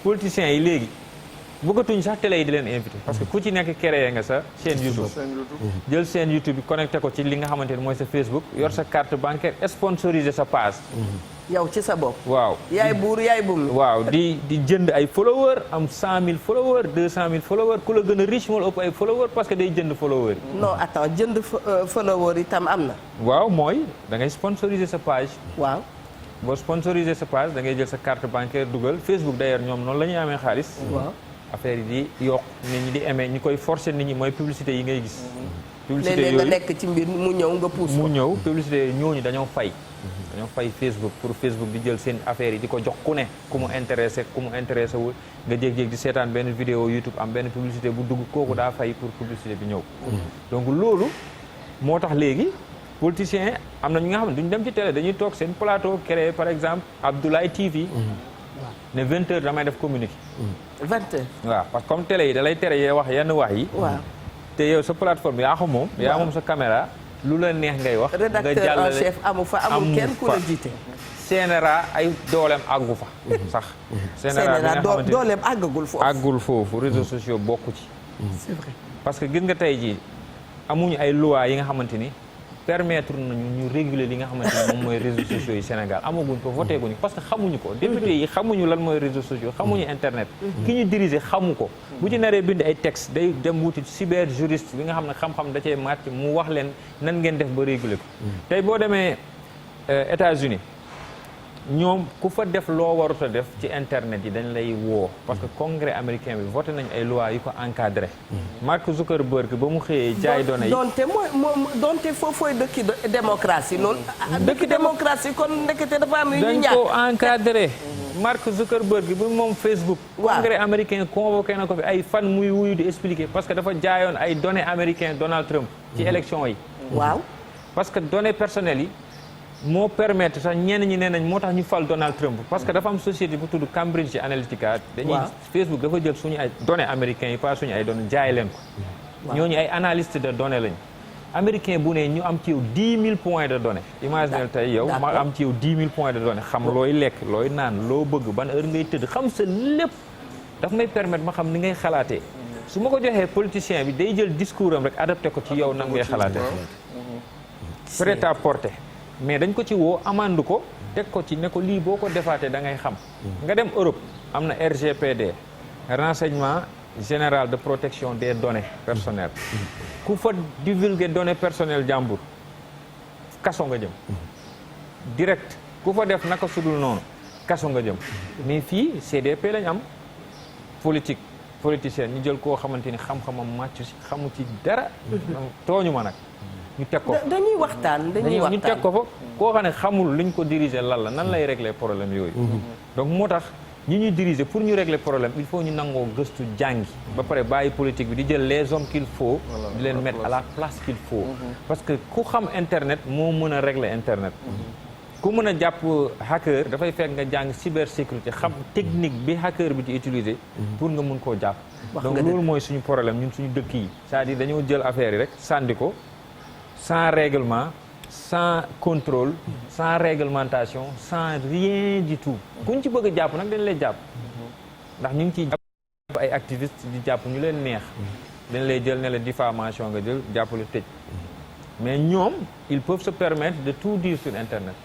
politiciens yi léegi bëggatuñ sax télé yi di leen invité parce que ku ci nekk créé nga sa chaîne YouTube jël chaîne YouTube bi connecté ko ci li nga xamante ne mooy sa Facebook yor sa carte bancaire sponsorisé sa page yow ci sa bopp. waaw yaay buur yaay bum. waaw di jënd ay followers am 100000 followers 200000 followers ku la gën a riche moo la ëpp ay followers parce que day jënd followers yi. non attends jënd followers itam am na. waaw mooy da ngay sponsoriser sa page. waaw. boo sponsoriser sa page da ngay jël sa carte bancaire dugal Facebook d'ailleurs ñoom noonu la ñuy amee xaalis. waaw affaire yi di yokk nit ñi di aimer ñi koy forcer nit ñi mooy publicité yi ngay gis. publicité léeg-léeg yooyu nga nekk ci mbir mu ñëw nga pousse ko. mu ñëw publicité ñooñu dañoo fay. dañoo fay Facebook pour Facebook di jël seen affaire yi di ko jox ku ne ku mu intéressé wul nga jéeg-jéeg di seetaan benn vidéo YouTube am benn publicité bu dugg kooku daa fay pour publicité bi ñëw. donc loolu moo tax léegi politiciens am na ñi nga xam ne duñ dem ci télé dañuy toog seen plateau créé par exemple Abdoulaye TV. ne 20h damay def communiqué. 20h. waaw parce que comme télé yi da lay tere yee wax yenn wax yi. waaw te yow sa plateforme yaa ko moom. yaa moom sa caméra. lu la neex ngay wax. nga rédacteur en chef amu fa amul kenn ku la jiite. CNRA ay dooleem àggu fa. sax CNRA dooleem àggagul foofu. àggul foofu réseaux sociaux bokku ci. c'est vrai parce que gis nga tey jii amuñu ay loi yi nga xamante ni permettre nañu ñu réguler li nga xamante ni moom mooy réseaux sociaux yi Sénégal amaguñ ko voté guñu parce que xamuñu ko. député yi xamuñu lan mooy réseaux sociaux xamuñu internet. ki ñu diriger xamu ko. bu ci naree bind ay texte day dem wuti cyber juriste bi nga xam ne xam-xam da cee màcc mu wax leen nan ngeen def ba réguler ko. tey boo demee États-Unis ñoom ku fa def loo warut a def ci internet yi dañ lay woo parce que congrès américain bi voté nañu ay loi yu ko encadré. Mark Zuckerberg ba mu xëyee jaay données yi. donte foofooy dëkki démocratie loolu. dëkki démocratie kon ndekete dafa am yu ñu ñàkk dañ ko encadré. Mark Zuckerberg bi moom Facebook. waaw congrès américain convoqué na ko fi ay fan muy wuyu di expliquer parce que dafa jaayoon ay données américain Donald Trump. ci élection yi. waaw parce que données personnelles yi. moo permettre sax ñenn ñi nee nañ moo tax ñu fal Donald Trump parce que dafa am société bu tudd Cambridge Analytica. dañuy Facebook dafa jël suñu ay données américains yi pas suñu ay données jaay leen ko. ñooñu ay analystes de données lañ. américain bu ne ñu am ci yow 10 000 points de données. imagine tey yow ma am ci yow 10 000 points de données xam looy lekk looy naan loo bëgg ban heure ngay tëdd xam sa lépp daf may permettre ma xam ni ngay xalaatee. su ma ko joxee politicien bi day jël discours am rek adapté ko ci yow nan ngay xalaatee. prêt à porter. mais dañ ko ci woo amande ko teg ko ci ne ko lii boo ko defaatee da ngay xam. nga dem Europe am na RGPD renseignement général de protection des données personnelles. ku fa divulguer données personnelles jàmbur kaso nga jëm. direct ku fa def naka sudul noonu kaso nga jëm. mais fii CDP lañ am politicien ñu jël koo xamante ni xam-xamam màcc si xamu ci dara. tooñu ma nag. ñu teg ko dañuy waxtaan ñu teg ko fa koo xam ne xamul liñ ko diriger lan la nan lay régler problème yooyu. donc moo tax ñi ñuy diriger pour ñu régler problème il faut ñu nangoo gëstu jàngi. ba pare bàyyi politique bi di jël les hommes qu'il faut. di leen mettre à la place qu'il faut. parce que ku xam internet moo mën a régler internet. ku mën a jàpp hacker dafay fekk nga jàng cybersécurité xam technique bi hacker bi di utiliser. pour nga mën koo jàpp. donc loolu mooy suñu problème ñun suñu dëkk yi. c'est-à-dire dañoo jël affaire yi rek sànni ko. sans règlement sans contrôle sans réglementation sans rien du tout kuñ ci bëgg a jàpp nag dañ lay jàpp ndax ñu ngi ciy jàpp ay activistes di jàpp ñu leen neex dañ lay jël ne la diffamation nga jël jàppale tëj mais ñoom ils peuvent se permettre de tout dire sur internet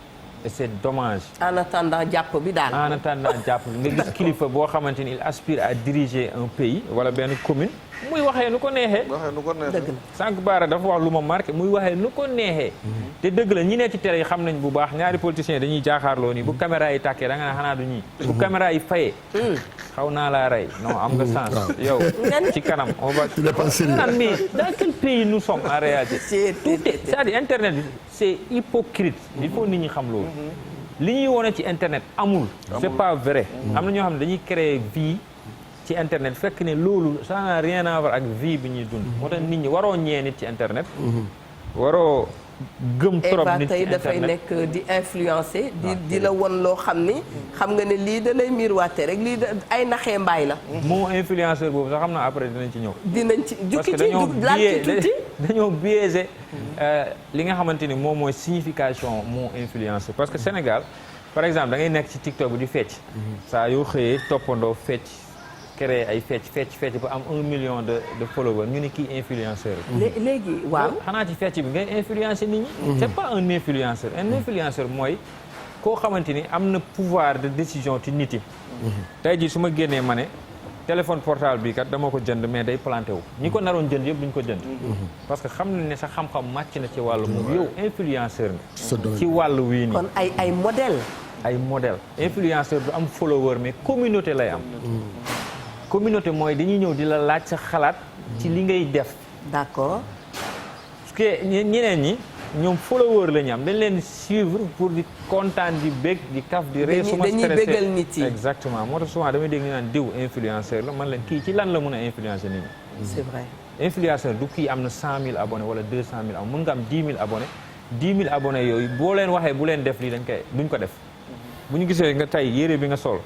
et c'est dommage. en attendant jàpp bi daal. en attendant jàpp bi nga gis kilifa boo xamante ni il aspire à diriger un pays wala benn commune muy waxee nu ko neexee. dëgg la sànq Baara dafa wax lu ma marqué muy waxee nu ko neexee. te dëgg la ñi ne ci télé yi xam nañ bu baax ñaari politiciens dañuy jaaxaarloo nii bu caméra yi tàkkee da nga ne xanaa du ñii. bu caméra yi fayee. xaw naa laa rey non am nga sens. yow ci kanam on va. naan mais dans quel pays nous sommes en réalité. c'est-à-dire internet bi c'est hypocrite. il faut nit ñi xam loolu. li ñuy wone ci internet amul. c'est pas vrai. am na ñoo xam ne dañuy créer vie. ci internet fekk ne loolu ça n'a rien à voir ak vie bi ñuy dund. moo tax nit ñi waroo ñee nit ci internet. waroo gëm trop nit ci tey dafay nekk di influencer di la won loo xam ni xam nga ne lii da lay miirwaate rek lii ay naxee mbaay la. moo influenceur boobu sax xam naa après dinañ ci ñëw. dinañ ci jukki ci laal ci tuuti dañoo biaisé li nga xamante ni moom mooy signification moo influenceur parce que Sénégal par exemple da ngay nekk ci TikTok bi di fecc. saa yoo xëyee toppandoo fecc. créer ay fecc ba am 1 million de followers ñu ne kii influenceur léegi waaw xanaa ci fecc bi ngay influencer nit ñi c'est pas un influenceur mooy koo xamante ni am na pouvoir de décision ci nit yi tey jii su ma génnee ma ne téléphone portable bi kat dama ko jënd mais day planté wu ñi ko naroon jënd yëpp duñ ko jënd parce que xam nañ ne sa xam-xam màcc na ci wàllu moom yow influenceur nga ci wàllu wii nii kon ay modèle influenceur du am follower mais communauté lay am communauté mooy dañuy ñëw di la laaj sa xalaat ci li ngay def. d'accord. parce que ñeneen ñi ñoom follower la ñu am dañ leen suivre pour di kontaan di bég di kaf di ree su ma stressé dañuy bégal nit yi. exactement moo tax souvent damay dégg ñu naan diw influenceur la man leen kii ci lan la mën a influencer nit ñi. c'est vrai. influenceur du kii am na 100 000 abonnés wala 200 000 am mën nga am 10 000 abonnés 10 000 abonnés yooyu boo leen waxee bu leen def lii duñ ko def bu ñu gisee nga tey yére bi nga sol.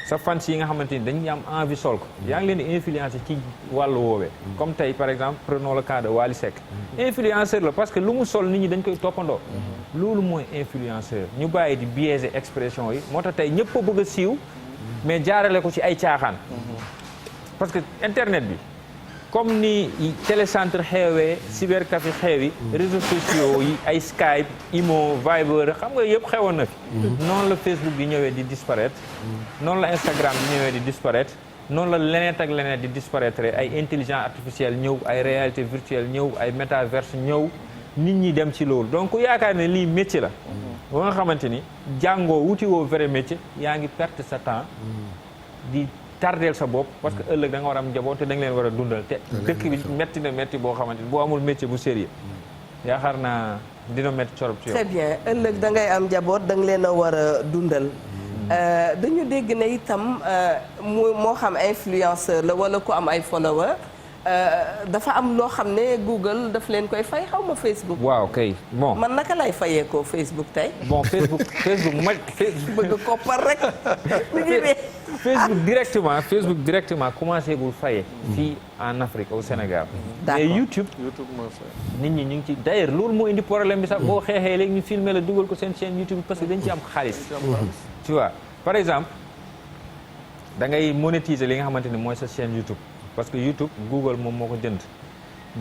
sa fans yi nga xamante ni dañuy am envie sol ko yaa ngi leen di influencer ci wàllu woowee comme tey par exemple prenons le cas de Wally Seck influenceur la parce que lu mu sol nit ñi dañ koy toppandoo loolu mooy influenceur ñu bàyyi di biaiser expression yi moo tax tey ñëpp a bëgg a siiw mais jaarale ko ci ay caaxaan parce que internet bi comme ni télécentre xeewee cybercafé xeewi réseaux sociaux yi ay Skype Imo Viber xam nga yëpp xewoon na fi noonu la Facebook di ñëwee di disparaître noonu la Instagram di ñëwee di disparaître noonu la leneen ak leneen di disparaître ay intelligence artificielle ñëw ay réalité virtuelle ñëw ay métaverse ñëw nit ñi dem ci loolu donc yaakaar ne lii métier la ba nga xamante ni jàngoo wuti woo vrai métier yaa ngi perte sa temps di tardeel sa bopp parce que ëllëg da nga war a am njaboot te da nga leen war a dundal te dëkk bi metti na metti boo xamante ni boo amul métier bu sérieux yaakaar naa dina metti torop ci yow. très bien ëllëg da ngay am njaboot da nga leen a war a dundal dañu dégg ne itam moo xam influenceur la wala ku am ay follower dafa am loo xam ne Google daf leen koy fay xaw ma Facebook. waaw kay bon man naka lay fayee ko Facebook tey. bon Facebook bëgg koppar rek. Facebook directement commencé gul fayee. fii en Afrique au Sénégal. d'accord mais YouTube moo fay. nit ñi ñu ngi ci d'ailleurs loolu moo indi problème bi sax boo xeexee léegi ñu filmer la dugal ko seen chaîne YouTube parce que dañ ci am xaalis. tu vois par exemple da ngay monétiser li nga xamante ni mooy sa chaîne YouTube. parce que YouTube Google moom moo ko jënd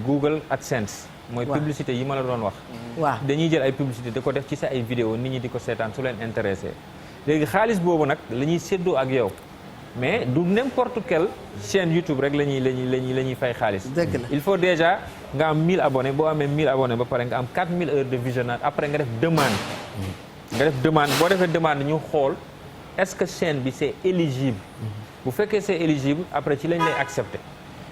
Google AdSense. mooy publicité yi ma la doon wax. waaw dañuy jël ay publicité di ko def ci sa ay vidéo nit ñi di ko seetaan su leen intéressé léegi xaalis boobu nag la ñuy séddoo ak yow mais du n'importe quelle chaîne YouTube rek la ñuy fay xaalis. dëgg la il faut déjà nga am 1000 abonnés boo amee 1000 abonnés ba pare nga am 4000 heures de visionnage après nga def demande. boo defee demande ñu xool est-ce que chaîne bi c'est éligible. bu fekkee c'est éligible après ci lañ lay accepter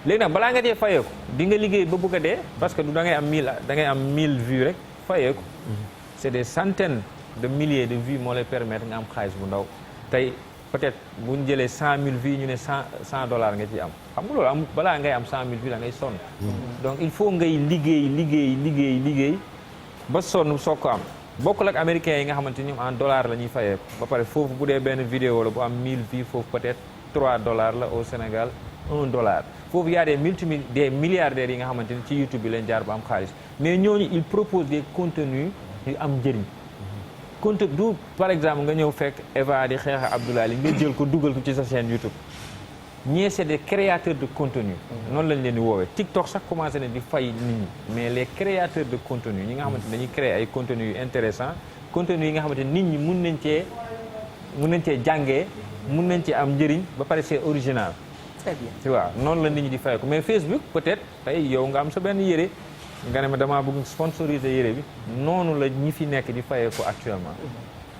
léegi nag balaa nga dee fayeeku di nga liggéey ba bëgg a dee parce que du da ngay am 1000 vues rek fayeeku c'est des centaines de milliers de vues moo lay permettre nga am xaalis bu ndaw tey peut-être bu ñu jëlee 100000 vues ñu ne $100 nga ciy am xam nga loolu am balaa ngay am 100000 vues da ngay sonn donc il faut ngay liggéey ba sonn soog ko am bokkul ak américains yi nga xamante ni en dollar la ñuy fayeeku ba pare foofu bu dee benn vidéo la bu am 1000 vues foofu peut-être $3 la au Sénégal $1 foofu y a des milliardaires yi nga xamante ni ci YouTube bi leen jaar ba am xaalis mais ñooñu ils proposent des contenus yu am njëriñ contenu du par exemple nga ñëw fekk Eva di xeex Abdoulaye nga jël ko dugal ko ci sa chaîne YouTube ñii c'est des créateurs de contenu noonu lañ leen di woowee TikTok sax commencé na di fay nit ñi mais les créateurs de contenu ñi nga xamante ni dañuy créer ay contenus yu intéressant contenu yi nga xamante ni nit ñi mun nañ cee jàngee mun nañ ci am njëriñ ba pare c'est original. très bien tu vois noonu la nit ñi di fay ko mais Facebook peut-être tey yow nga am sa benn yére nga ne ma damaa bëgg sponsoriser yére bi noonu la ñi fi nekk di fayee ko actuellement.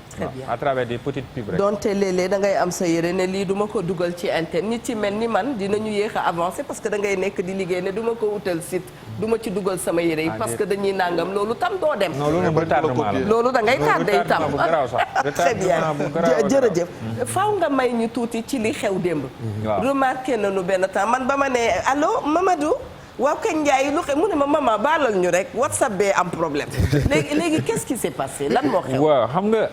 très bien à travers des petites pubs rek. donte léeg-léeg da ngay am sa yére ne lii du ma ko dugal ci internet ñi ci mel ni man dinañu yéex a avancer parce que da ngay nekk di liggéey ne du ma ko utal site du ma ci dugal sama yére yi parce que dañuy nangam loolu tam doo dem. non loolu moom retardement la. loolu da ngay tardé itam bu garaaw sax très bien jërëjëf. faaw nga may ñu tuuti ci li xew démb. waaw remarqué nañu benn temps man ba ma ne allo Mamadou waaw kañ Ndiaye lu xew mu ne ma maman baalal ñu rek WhatsApp bee am problème léegi qu'est-ce qui s'est passé lan moo xew. waaw xam nga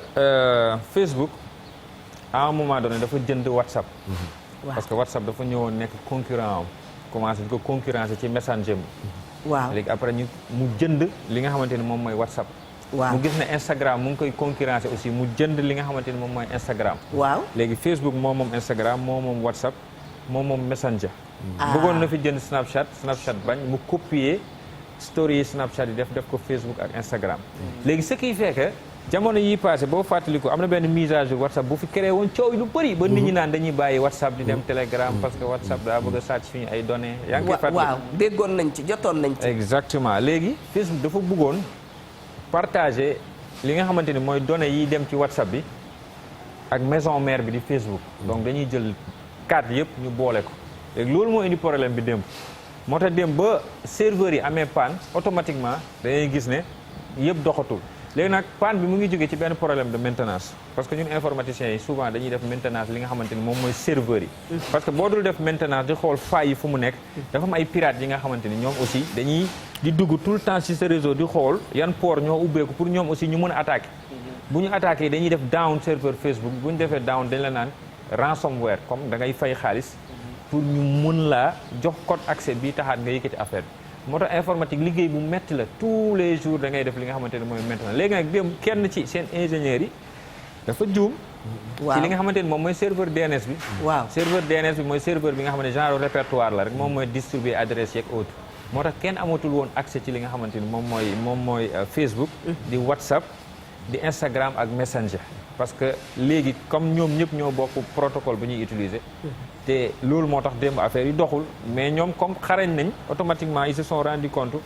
Facebook à un moment donné dafa jënd WhatsApp. parce que WhatsApp dafa ñëwoon nekk concurrent am commencé di ko concurrencer ci Messenger bi. waaw léegi après mu jënd li nga xamante ni moom mooy WhatsApp. waaw mu gis ne Instagram mu ngi koy concurrencer aussi mu jënd li nga xamante ni moom mooy Instagram. waaw léegi Facebook moom Instagram moom WhatsApp moom Messenger. bëggoon na fi jënd Snapchat bañ mu copier story yi Snapchat yi def ko Facebook ak Instagram. léegi ce qui fait que jamono yi passé boo fàttaliku am na benn mise à jour WhatsApp bu fi créé woon coow lu bëri ba nit ñi naan dañuy bàyyi WhatsApp di dem Telegram parce que WhatsApp daa bëgg a sàcc suñu ay données. yaa ngi koy fàttaliku waaw déggoon nañ ci jotoon nañ ci. exactement léegi Facebook dafa bëggoon partager li nga xamante ni mooy données yi dem ci WhatsApp bi ak maison mère bi di Facebook. donc dañuy jël carte yëpp ñu boole ko. léegi loolu moo indi problème bi démb moo tax démb ba serveurs yi amee panne automatiquement dañuy gis ne yëpp doxatul léegi nag panne bi mu ngi jógee ci benn problème de maintenance parce que ñun informaticiens yi souvent dañuy def maintenance li nga xamante ni moom mooy serveurs yi. parce que boo dul def maintenance di xool failles yi fu mu nekk dafa am ay pirates yi nga xamante ni ñoom aussi dañuy di dugg tout le temps ci sa réseau di xool yan port ñoo ubbeeku pour ñoom aussi ñu mën a attaquer. bu ñu attaqué dañuy def down serveur Facebook bu ñu defee down dañ la naan ransomware comme da ngay fay xaalis. pour ñu mun laa jox code accès bi taxaat nga yëkkati affaire bi moo tax informatique liggéey bu metti la tous les jours da ngay def li nga xamante ne mooy maintenant léegi nag dem kenn ci seen ingénieurs yi dafa juum. ci li nga xamante ni moom mooy serveur DNS bi. waaw serveur DNS bi mooy serveur bi nga xam ne genre répertoire la rek moom mooy distribuer adresse yeeg autre moo tax kenn amatul woon accès ci li nga xamante ni moom mooy Facebook. di WhatsApp di Instagram ak Messenger. parce que léegi comme ñoom ñëpp ñoo bokk protocole bu ñuy utiliser. te loolu moo tax démb affaire yi doxul mais ñoom comme xarañ nañ automatiquement ils se sont rendu compte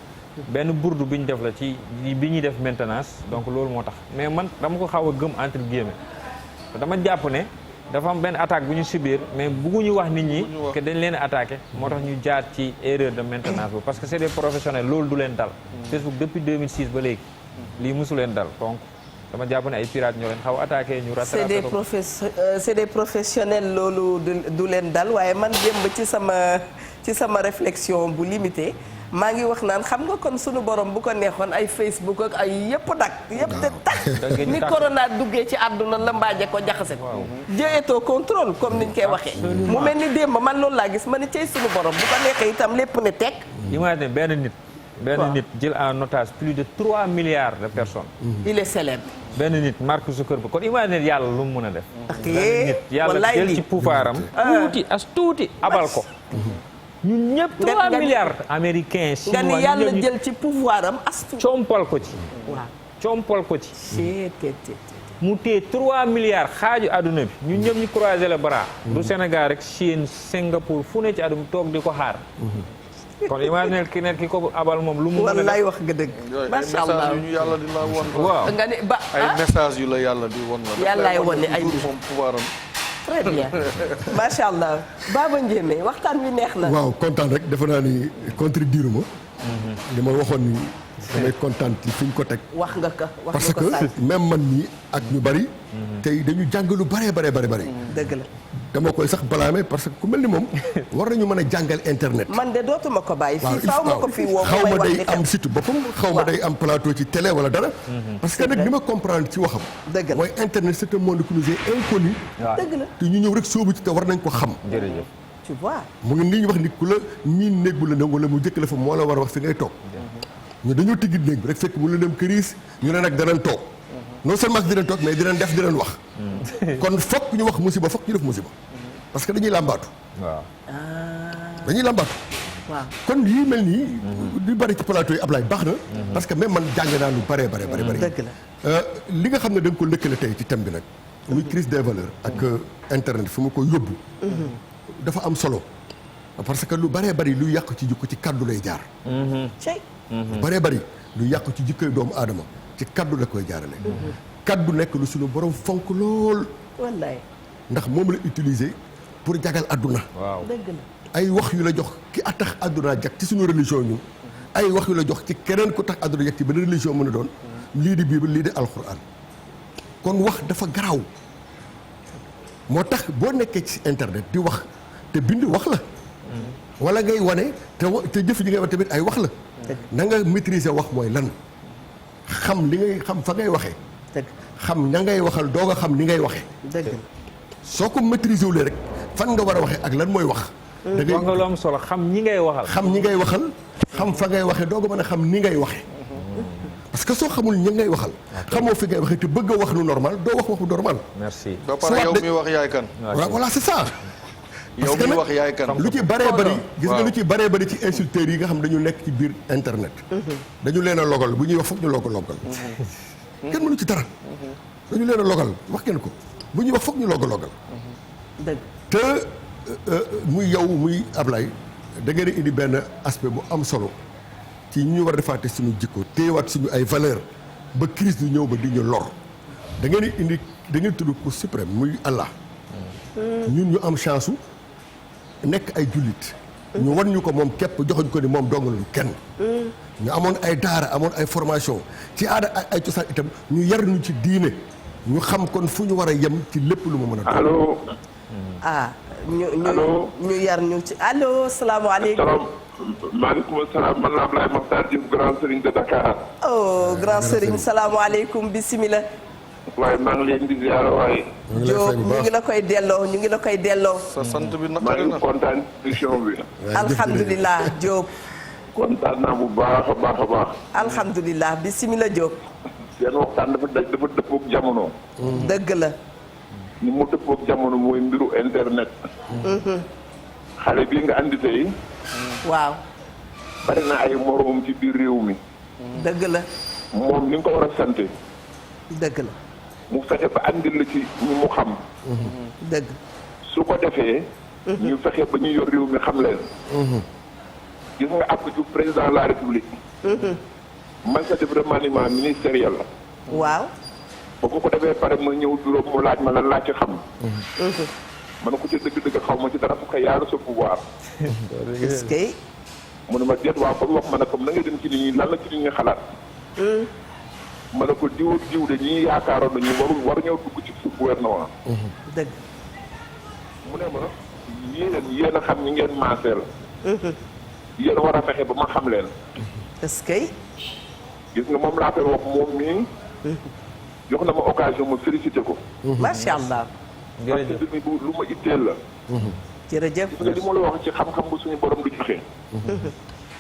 benn bourde bi ñu def la ci bi ñuy def maintenance donc loolu moo tax mais man dama ko xaw a gëm entre guillemets dama jàpp ne dafa am benn attaque bu ñu subir mais bugguñu wax nit ñi que dañ leen attaqué moo tax ñu jaar ci erreur de maintenance boobu parce que c'est des professionnels loolu du leen dal Facebook depuis 2006 ba léegi lii mosu leen dal donc dama jàpp ne ay pirates ñoo leen xaw a attaqué ñu rattrapé ko c'est des professionnels loolu du leen dal waaye man démb ci sama réflexion bu limité maa ngi wax naan xam nga kon sunu borom bu ko neexoon ay Facebook ak ay yëpp dak yëpp te tak ni corona duggee ci àdduna la mbaaje ko jaxase ko jëyetoo contrôle comme niñ koy waxee mu mel ni démb man loolu laa gis ma ni cey sunu borom bu ko neexee itam lépp ne teg imagine benn nit jël en otage plus de 3 milliards de personnes il est célèbre benn nit Mark Zuckerberg kon imagine yàlla lu mu mën a def benn nit yàlla jël ci pouvoiram tuuti abal ko ñun ñëpp 3 milliards américains nga ni yàlla jël ci pouvoir am astu compal ko ci waaw compal ko ci mu téye 3 milliards xaaju àdduna bi ñun ñëpp ñu croiser les bras du Sénégal rek Chine Singapour fu ne ci àdduna toog di ko xaar kon imaginer ki nekk ki ko abal moom lu mu mën a wallaay wax nga dëgg macha allah yu ñu yàlla di la won waaw nga ni ba ay message yu la yàlla di won la yàllaay wone ay mbir moom pouvoir am très bien macha allah Baba Ndiémé waxtaan wi neex na waaw kontaan rek defe naa ni contredire ma li ma waxoon ni damay kontaan ci fi ñu ko teg wax nga ko parce que même man nii ak ñu bari tey dañu jàng lu bëree bëri dëgg la dama koy sax balaame parce que ku mel ni moom war nañu mën a jàngal internet man de dootuma ko bàyyi fii faaw ma ko fii woo xaw ma day am site boppam xaw ma day am plateau ci télé wala dara parce que nag li ma comprendre ci waxam dëgg la mooy internet c'est un monde qui nous est inconnu dëgg la te ñu ñëw rek soobu ci te war nañ ko xam jërëjëf tu vois mu ngi nii ñu wax ni ku la miin néeg bu la dem wala mu jëkk la fa moo la war a wax fi ngay toog ñu dañoo tëggi néeg bi rek fekk mu la dem këriis ñu ne nag danañ toog non seulement dinañ toog mais dinañ def dinañ wax kon fokk ñu wax musiba fokk ñu def musiba parce que dañuy làmbaatu waaw dañuy làmbaatu waaw kon yii mel nii di bari ci plateau yi Ablaye baax na parce que même man jàng naa lu bare dëgg la li nga xam ne da nga ko lëkkale tey ci thème bi nag muy crise des valeurs ak internet fi mu ko yóbbu dafa am solo parce que lu baree bari lu yàqu ci jikko ci kaddu lay jaar lu baree bari lu yàqu ci jikkoy doomu aadama ci kaddu la koy jaarale kaddu nekk lu suñu borom fonk lool wallaay ndax moom la utiliser pour jagal adduna waaw dëgg la ay wax yu la jox ki a tax adduna jag ci suñu religion ñun ay wax yu la jox ci keneen ku tax adduna jag ci benn religion mën a doon lii di bible lii di alquran kon wax dafa garaaw moo tax boo nekkee ci internet di wax te bind wax la wala ngay wane te jëf ji ngay wax tamit ay wax la. na nga maîtriser wax mooy lan xam li ngay xam fa ngay waxee. xam ña ngay waxal doog a xam ni ngay waxee. soo ko maîtriser wulee rek fan nga war a waxee ak lan mooy wax. da ngay wax nga lu am solo xam ñi ngay waxal. xam ñi ngay waxal xam fa ngay waxee doog a mën a xam ni ngay waxee. parce que soo xamul ñi ngay waxal. xamoo fi ngay waxee te bëgg a wax lu normal doo wax waxu normal. merci. ba pare yow mi wax yaay kan. voilà c'est ça. yow mi wax yaay kan. lu ci bëree bëri gis nga lu ci bëree bëri ci insulteurs yi nga xam dañu nekk ci biir internet. dañu leen a logal bu ñuy wax foog ñu logal. kenn mënu ci dara. dañu leen a logal wax kenn ko bu ñuy wax foog ñu logal. te muy yow muy Ablaye da ngeen indi benn aspect bu am solo ci ñu war a defaate suñu jikko téyewaat suñu ay valeur ba crise du ñëw ba di ñu lor da ngeen indi da ngeen tudd ko suprême muy Allah. ñun ñu am chance su nekk ay jullit. ñu wan ñu ko moom képp joxuñ ko ni moom dongalu kenn. ñu amoon ay daara amoon ay formation ci aada ay cosaan itam ñu yar ñu ci diine ñu xam kon fu ñu war a yem ci lépp lu ma mën a. allo. ñu yar ñu ci allo salaamaaleykum. maaleykum salaam man la Ablaye Makhtar Diouf grand Serigne de Dakar. oh grand Serigne salaamaaleykum bisimilah. waaye maa ngi leen di ziar waaye. Diop ñu ngi la koy delloo ñu ngi la koy delloo. sa sant bi maa naqari ngi na. kontaan émission bi. alhamdulilah Diop. kontaan naa bu baax a baax a baax. alhamdulilah bisimilah Diop. seen waxtaan dafa dëppoog jamono. dëgg la. ni mu dëppoog jamono mooy mbiru internet. xale bii nga andi tey. waaw. bari na ay moroom ci biir réew mi. dëgg la. moom ni nga ko war a sant. dëgg la. mu fexe ba andil la ci ñu mu xam. dëgg. su ko defee. ñu fexe ba ñu yor réew mi xam leen. gis nga Abdou Diouf président de la république. man sa def remaniement ministériel la. waaw. ba bu ko defee pare ma ñëw bureau mu laaj ma lan laa ci xam. man ko ci dëgg-dëgg xaw ma ci dara fu ko yaaru sa pouvoir. est-ce que. mu ne ma déet waa comme wax ma ne comme na nga dem ci nit ñi lan la ci nit ñi xalaat. ma ne ko diw ak diw de ñi yaakaaroon nañu war ñëw dugg ci suuf gouvernement. dëgg. mu ne ma yéen a xam ñi ngeen maaseel. yéen war a fexe ba ma xam leen. est-ce que. gis nga moom laa koy wax moom mii. jox na ma occasion ma félicité ko. macha allah. parce que bi lu ma itteel la. jërëjëf. gis nga li ma la wax ci xam-xam bu suñu borom du joxe.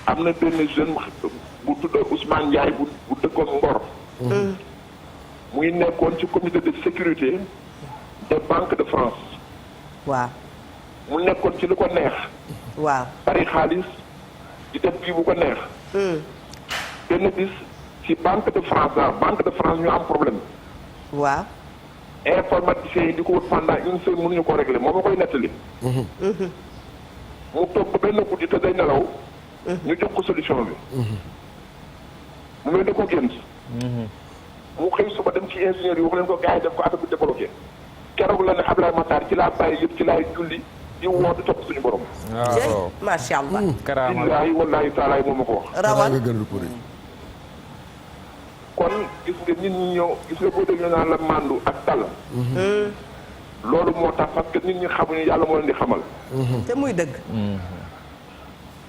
am na benn jeune bu tudd Ousmane Ndiaye bu dëkkoon Ngor. muy nekkoon ci comité de sécurité des banques de France. waaw. mu nekkoon ci lu ko neex. waaw. bari xaalis di def bii bu ko neex. benn bis ci banque de France ñu am problème. waaw. informaticiens yi di ko wut pendant une semaine mënuñu ko régler moom ma koy nettali. mu toog ba benn guddi te day nelaw. ñu jox ko solution bi. mu mel ni ko gént. mu xëy suba dem ci ingénieur yi wax leen ko gars yi def ko affaire bi débloqué. keroog la ne Ablaye Makhtar ci laa bàyyi yëpp ci laay julli di woo di topp suñu borom. waaw macha allah. karaama billaahi wallaahi taalaay moom ma ko wax. rawal kon gis nga nit ñi ñëw gis nga boo déggee naan la màndu ak dal. loolu moo tax parce que nit ñi xamuñu yàlla moo leen di xamal. te muy dëgg.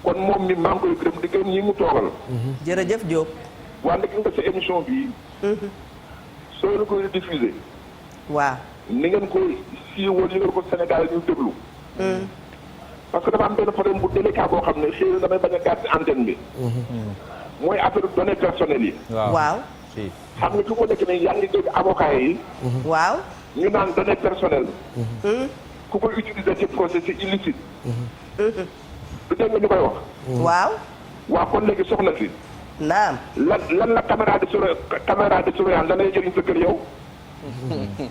kon moom mi maa ngi koy gërëm di gërëm ñi mu toogal. jërëjëf Diop. wante gis nga sa émission bii. soo leen koy diffusé. waaw. ni ngeen koy siiwal ni ngeen ko Sénégal ñu déglu. parce que dafa am benn problème bu délicat boo xam ne xëy na damay bañ a gàtt antenne bi. mooy affaire données personnelles yi. waaw. xam nga fi mu nekk nii yaa ngi dégg avocat yi. waaw. ñu naan données personnelles. ku koy utiliser ci procès c'est illicite. du dégg nga ñu koy wax. waaw. waa kon léegi soxna si. naam. lan la caméra de surveillance lan lay jëriñ sa kër yow.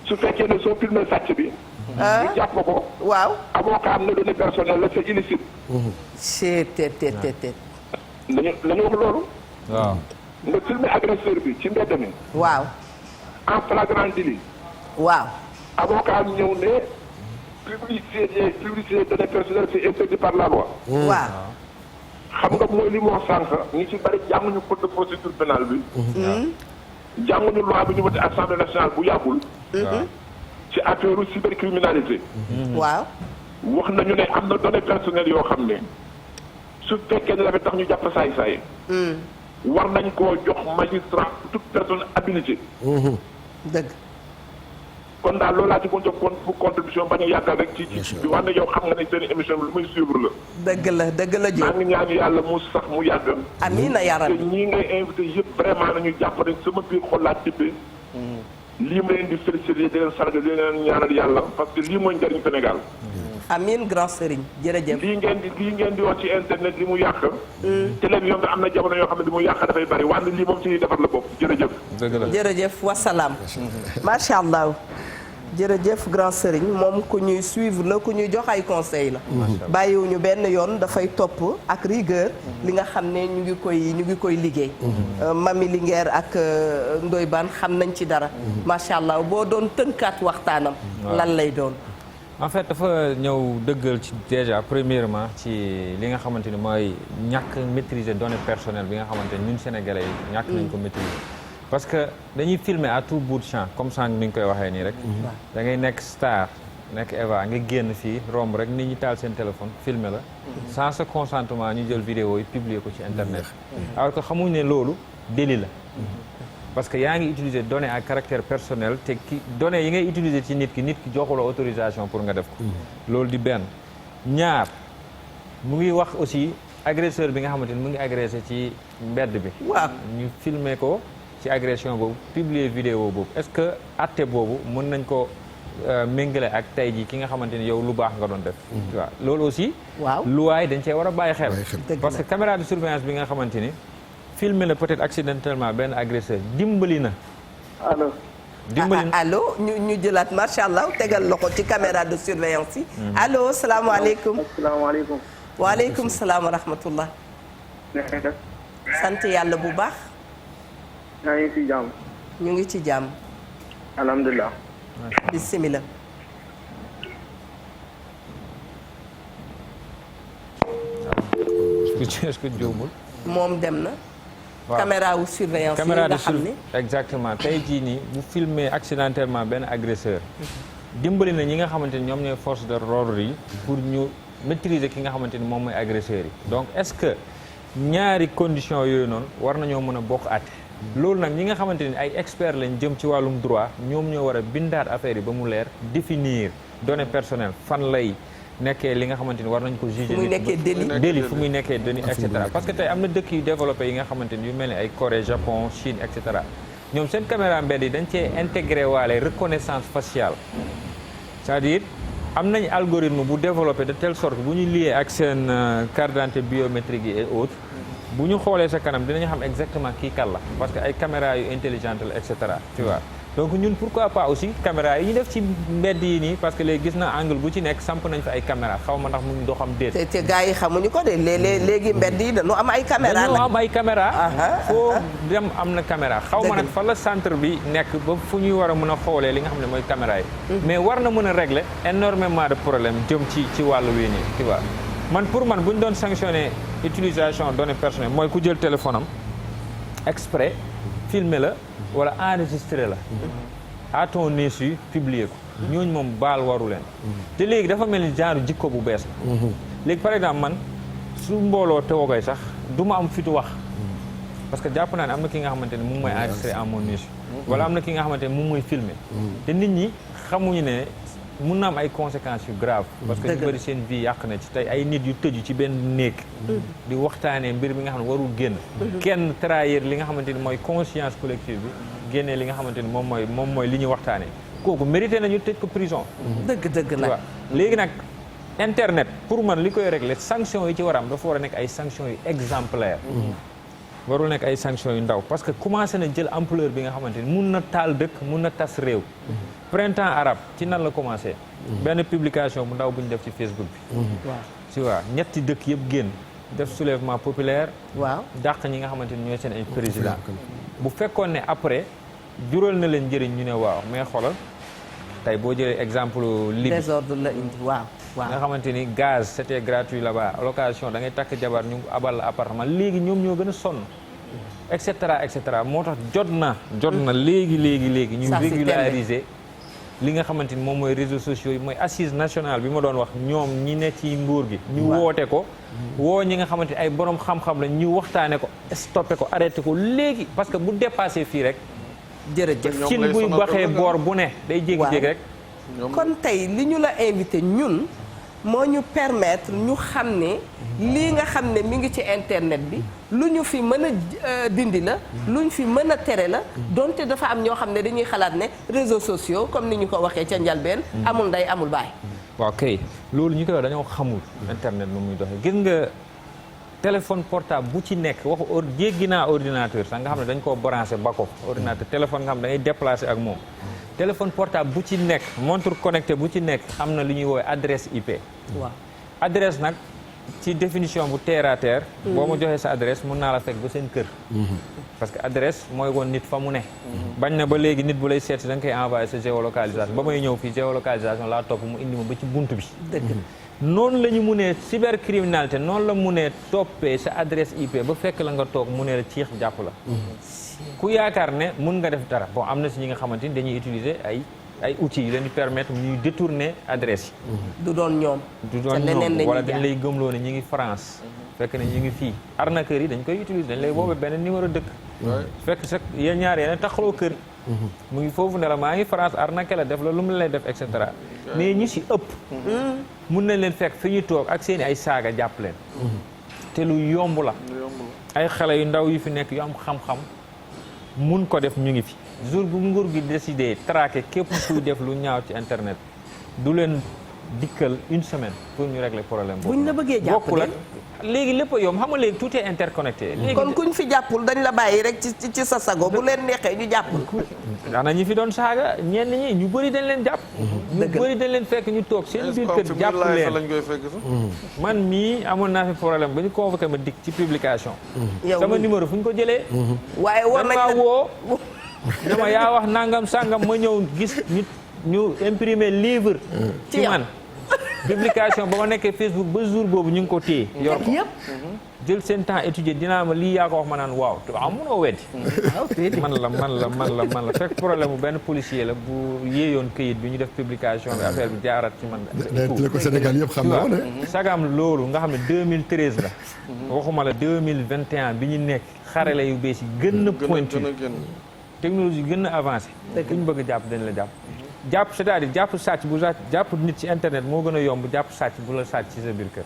su fekkee ne soo filmé sàcc bi. ñu jàpp ko. waaw. avocat am na données personnelles la c'est illicite. te. nañu wax loolu. waaw. nga filmé agresseur bi ci mbedd mi. waaw. en flagrant délit. waaw. avocat am ñëw ne publicité données personnelles c'est interdit par la loi. waaw. xam nga mooy li mu wax sànq ñu ci bari jànguñu code de procédure pénale bi. jànguñu loi bi ñu voté assemblée nationale bu yàggul. ci affaire cybercriminalité. waaw. wax nañu ne am na données personnelles yoo xam ne su fekkee ne dafa tax ñu jàpp saay-saay. war nañ koo jox magistrat toute personne habilitée. dëgg. kon daal loolu laa ci kon jox kon pour contribution bañ a yàggal rek ci bi wax ne yow xam nga ne seen émission bi lu muy suivre la. dëgg la maa ngi ñaan yàlla mu sax mu yàgg. amiin yaa rabbi te ñii ngay invité yëpp vraiment nañu jàpp ne sama biir xol laa tibbee. lii ma leen di félicité di leen sargal di leen ñaanal yàlla parce que lii mooy njëriñ Sénégal. amiin grand Serigne jërëjëf. lii ngeen di wax ci internet li mu yàq. télévision bi am na jamono yoo xam ne li mu yàq dafay bari wante lii moom ci defar la bopp jërëjëf. dëgg la jërëjëf wasalaam. macha allah. jërëjëf grand Serigne moom ku ñuy suivre la ku ñuy jox ay conseil la. bàyyiwuñu benn yoon dafay topp ak rigueur. li nga xam ne ñu ngi koy liggéey. Mami Linguère ak Ndoye Bane xam nañ ci dara. macha allah boo doon tënkaat waxtaanam. lan lay doon. en fait dafa ñëw dëggal ci déjà premièrement ci li nga xamante ni mooy ñàkk maîtriser données personnelles bi nga xamante ni ñun sénégalais yi ñàkk nañ ko maîtriser. parce que dañuy filmer à tout bout de champ comme ça ni ñu koy waxee nii rek. da ngay nekk star nekk Eva nga génn fii romb rek nit ñi taal seen téléphone filmer la. sans ce consentement ñu jël vidéo yi publier ko ci internet. alors que xamuñ ne loolu délit la. parce que yaa ngi utiliser données à caractère personnel te données yi ngay utiliser ci nit ki joxula autorisation pour nga def ko. loolu di benn. ñaar mu ngi wax aussi agresseur bi nga xamante ni mu ngi agressé ci mbedd bi. waaw ñu filmer ko. ci agression boobu publier vidéo boobu est-ce que atte boobu mën nañ ko méngale ak tey jii ki nga xamante ni yow lu baax nga doon def. waaw loolu aussi. waaw luwaay dañ cee war a bàyyi xel. parce que la. caméra de surveillance bi nga xamante ni filmer la peut-être accidentellement benn agresseur dimbali na. allo. dimbali na allo ñu jëlaat macha allah tegal loxo ci caméra de surveillance yi. allo salaamaaleykum. asalaamaaleykum. waaleykum salaam wa rahmatullah. sant yàlla bu baax. yaa ngi ci jàmm. ñu ngi ci jàmm. alhamdulilah. bisimilah. est-ce que juumul. moom dem na. waaw caméra wu surveillance yi caméra nga de xam ne. exactement tey jii nii bu filmer accidentellement benn agresseur. dimbali na ñi nga xamante ni ñoom ñooy force de l'ordre yi pour ñu maîtriser ki nga xamante ni moom mooy agresseur yi. donc est-ce que ñaari conditions yooyu noonu war nañoo mën a bokk àtte. loolu nag ñi nga xamante ni ay experts lañ jëm ci wàllum droit ñoom ñoo war a bindaat affaire yi ba mu leer définir données personnelles fan lay nekkee li nga xamante ni war nañ ko juger. fu muy nekkee délit fu muy nekkee délit et cetera parce que tey am na dëkk yu développé yi nga xamante ni yu mel ni ay Corée Japon Chine et cetera ñoom seen caméra mbedd yi dañ cee intégré waale reconnaissance faciale c'est-à-dire am nañ algorithme bu développé de telle sorte bu ñu lié ak seen carte d'identité biométrique yi et autres bu ñu xoolee sa kanam dinañu xam exactement kii kan la parce que ay caméra yu intelligente la et cetera tu vois donc ñun pourquoi pas aussi caméra yi ñu def ci mbedd yi nii parce que léegi gis na angle bu ci nekk samp nañ fa ay caméra xaw ma ndax mu ngi doxam déet. te gars yi xamuñu ko de léegi mbedd yi dañu am ay caméra dañoo am ay caméra foo dem am na caméra xaw ma nag fa la centre bi nekk ba fu ñuy war a mën a xoolee li nga xam ne mooy caméra yi mais war na mën a régler énormément de problème jëm ci wàllu wii nii tu vois man pour man bu ñu doon sanctionner utilisation données personnelles mooy ku jël téléphone am exprès filmer la wala enregistrer la à ton insu publier ko ñooñu moom baal waru leen te léegi dafa mel ni genre jikko bu bees la léegi par exemple man su mbooloo teewoo sax du ma am fitu wax parce que jàpp naa ne am na ki nga xamante ne moom mooy enregistrer en mon insu wala am na ki nga xamante ne moom mooy filmer te nit ñi xamuñu ne mun na am ay conséquences yu grave parce que ñu bëri seen vie yàq na ci tey ay nit yu tëju ci benn néeg di waxtaanee mbir mi nga xam ne warul génn kenn trahir li nga xamante ni mooy conscience collective bi génnee li nga xamante ni moom mooy li ñuy waxtaanee kooku mérité nañu tëj ko prison dëgg nag léegi nag internet pour man li koy régler sanction yi ci war a am dafa war a nekk ay sanctions yu exemplaires warul nekk ay sanctions yu ndaw parce que commencé na jël ampleur bi nga xamante ni mun na taal dëkk mun na tas réew printemps arabe ci nan la commencé benn publication bu ndaw bu ñu def ci Facebook bi waaw tu vois ñetti dëkk yëpp génn def soulèvement populaire waaw dàq ñi nga xamante ni ñooy seen ay président bu fekkoon ne après jural na leen njëriñ ñu ne waaw mais xoolal tey boo jëlee exemple Libye désordre la indi waaw nga xamante ni gaz c'était gratuit là-bas location da ngay takk jabar ñu abal la appartement léegi ñoom ñoo gën a sonn et cetera moo tax jot na léegi ñu régulariser li nga xamante ni moom mooy réseaux sociaux yi mooy assise nationale bi ma doon wax ñoom ñi ne ci nguur gi ñu woote ko woo ñi nga xamante ni ay borom xam-xam la ñu waxtaane ko stoppé ko arrêté ko léegi parce que bu dépassé fii rek jërëjëf cin buy baxee boor bu ne day jékki-jékki rek kon tey li ñu la invité ñun moo ñu permettre ñu xam ne lii nga xam ne mi ngi ci internet bi lu ñu fi mën a dindi la lu ñu fi mën a tere la donte dafa am ñoo xam ne dañuy xalaat ne réseaux sociaux comme ni ñu ko waxee ca njalbeen amul ndey amul baay. waaw kay loolu ñu koy wax dañoo xamul internet nu muy doxee gis nga téléphone portable bu ci nekk waxu jéggi naa ordinateur sax nga xam ne dañ koo branché ba ko ordinateur téléphone nga xam ne da ngay déplacé ak moom téléphone portable bu ci nekk montre connecté bu ci nekk am na lu ñuy woowee adresse IP. waaw adresse nag ci définition bu terre à terre. boo ma joxee sa adresse mun naa la fekk ba seen kër. parce que adresse mooy woon nit fa mu ne. bañ na ba léegi nit bu lay seet si da nga koy envoyé sa géolocalisation ba may ñëw fii géolocalisation laa topp mu indi ma ba ci bunt bi. dëgg la noonu la ñu munee cybercriminalité noonu la munee toppee sa adresse IP ba fekk la nga toog mu ne la ciix jàpp la. ku yaakaar ne mun nga def dara bon am na si ñi nga xamante ni dañuy utiliser ay outils yu leen di permettre ñuy détourner adresse yi. du doon ñoom. du doon ñoom wala dañ lay gëmloo ne ñu ngi France. fekk ne ñu ngi fii arnaqueurs yi dañ koy utiliser dañ lay boobee benn numéro dëkk. fekk sax yéen ñaar yéen a taxaloo kër. mu ngi foofu ne la maa ngi France arnaqué la def la lu mu lay def et cetera. mais ñu si ëpp. mun nañ leen fekk fi ñu toog ak seen i ay saaga jàpp leen. te lu yomb la. ay xale yu ndaw yu fi nekk yu am xam-xam. mun ko def ñu ngi fi jour bu nguur gi décidé traquer képp kuy def lu ñaaw ci internet du leen dikkal une semaine pour ñu régler problème boobu. buñ la bëggee jàpp bokkul ak léegi lépp a yomb xam nga léegi tout est interconnecté. léegi kon kuñ fi jàppul dañ la bàyyi rek ci sa sago bu leen neexee ñu jàppul. daana ñi fi doon saaga ñenn ñi ñu bëri dañ leen jàpp. ñu bëri dañ leen fekk ñu toog seen biir kër jàpp leen man mii amoon naa fi problème ba ñu convoqué ma dikk ci publication. sama numéro fu ñu ko jëlee. waaye war nañ la woo dama yaa wax nangam sangam ma ñëw gis ñu imprimer livre. ci man publication ba ma nekkee Facebook ba jour boobu ñu ngi ko téye. yor ko jël seen temps étudier dinaa ma lii yaa ko wax ma naan waaw te amunoo weddi. man la fekk problème bu benn policier la bu yéeyoon këyit bi ñu def publication bi affaire bi jaarat ci man. la ko Sénégal yëpp xam na woon sagam loolu nga xam ne 2013 la. waxuma la 2021 bi ñu nekk xarale yu bees yi gën a pointu technologie gën a avancé. ku ñu bëgg jàpp dañ la jàpp. jàpp c'est-à-dire jàpp sàcc bu jàpp nit ci internet moo gën a yomb jàpp sàcc bu la sàcc ci sa biir kër.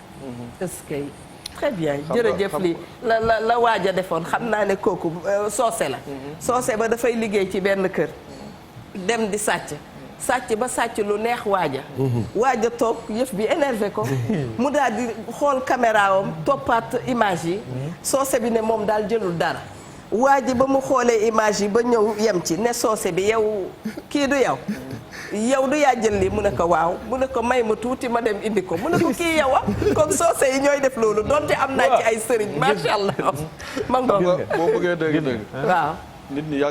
est-ce que très bien jërëjëf li la waaj a defoon xam naa ne kooku soose la. soose ba dafay liggéey ci benn kër. dem di sàcc ba sàcc lu neex waaja toog yëf bi énervé ko. mu daal di xool caméra am toppaat image yi. soose bi ne moom daal jëlul dara. waa ji ba mu xoolee image yi ba ñëw yem ci ne soose bi yow kii du yow du yaa jël lii mu ne ko waaw mu ne ko may ma tuuti ma dem indi ko mu ne ko kii yow comme soose yi ñooy def loolu donte am naa ci ay sëriñ macha allah. ma ngoog boo bëggee dégg waaw. nit ñi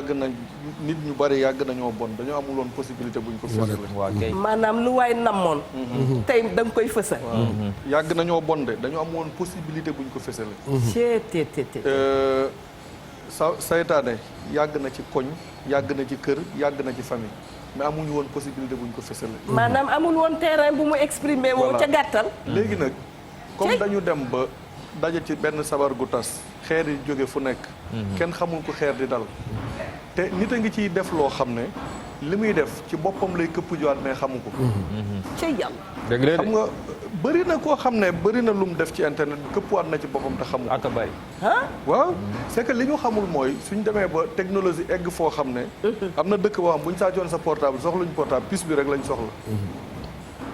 nit ñu bari yàgg nañoo bon dañoo amuloon possibilité buñ ko fësale. maanaam lu waay namoon. tey da nga koy fësal. yàgg nañoo bon de dañoo amoon possibilité buñ ko fësale. saytaane yàgg na ci koñ yàgg na ci kër yàgg na ci famille mais amuñu woon possibilité buñ ko fësale. maanaam amul woon terrain bu mu exprimer woo ca gàttal. léegi nag comme dañu dem ba daje ci benn sabar gu tas xeer yi jóge fu nekk. kenn xamul ko xeer di dal. te nit a ngi ciy def loo xam ne li muy def ci boppam lay këpp jowaat mais xamu ko. ci yàlla. dëgg xam nga bëri na koo xam ne bëri na lu mu def ci internet bi këppwaat na ci boppam te xamu ko. ak bari. waaw c'est que li ñu xamul mooy suñ demee ba technologie egg foo xam ne. am na dëkk boo xam bu ñu sàccoon sa portable soxluñ portable puce bi rek lañ soxla.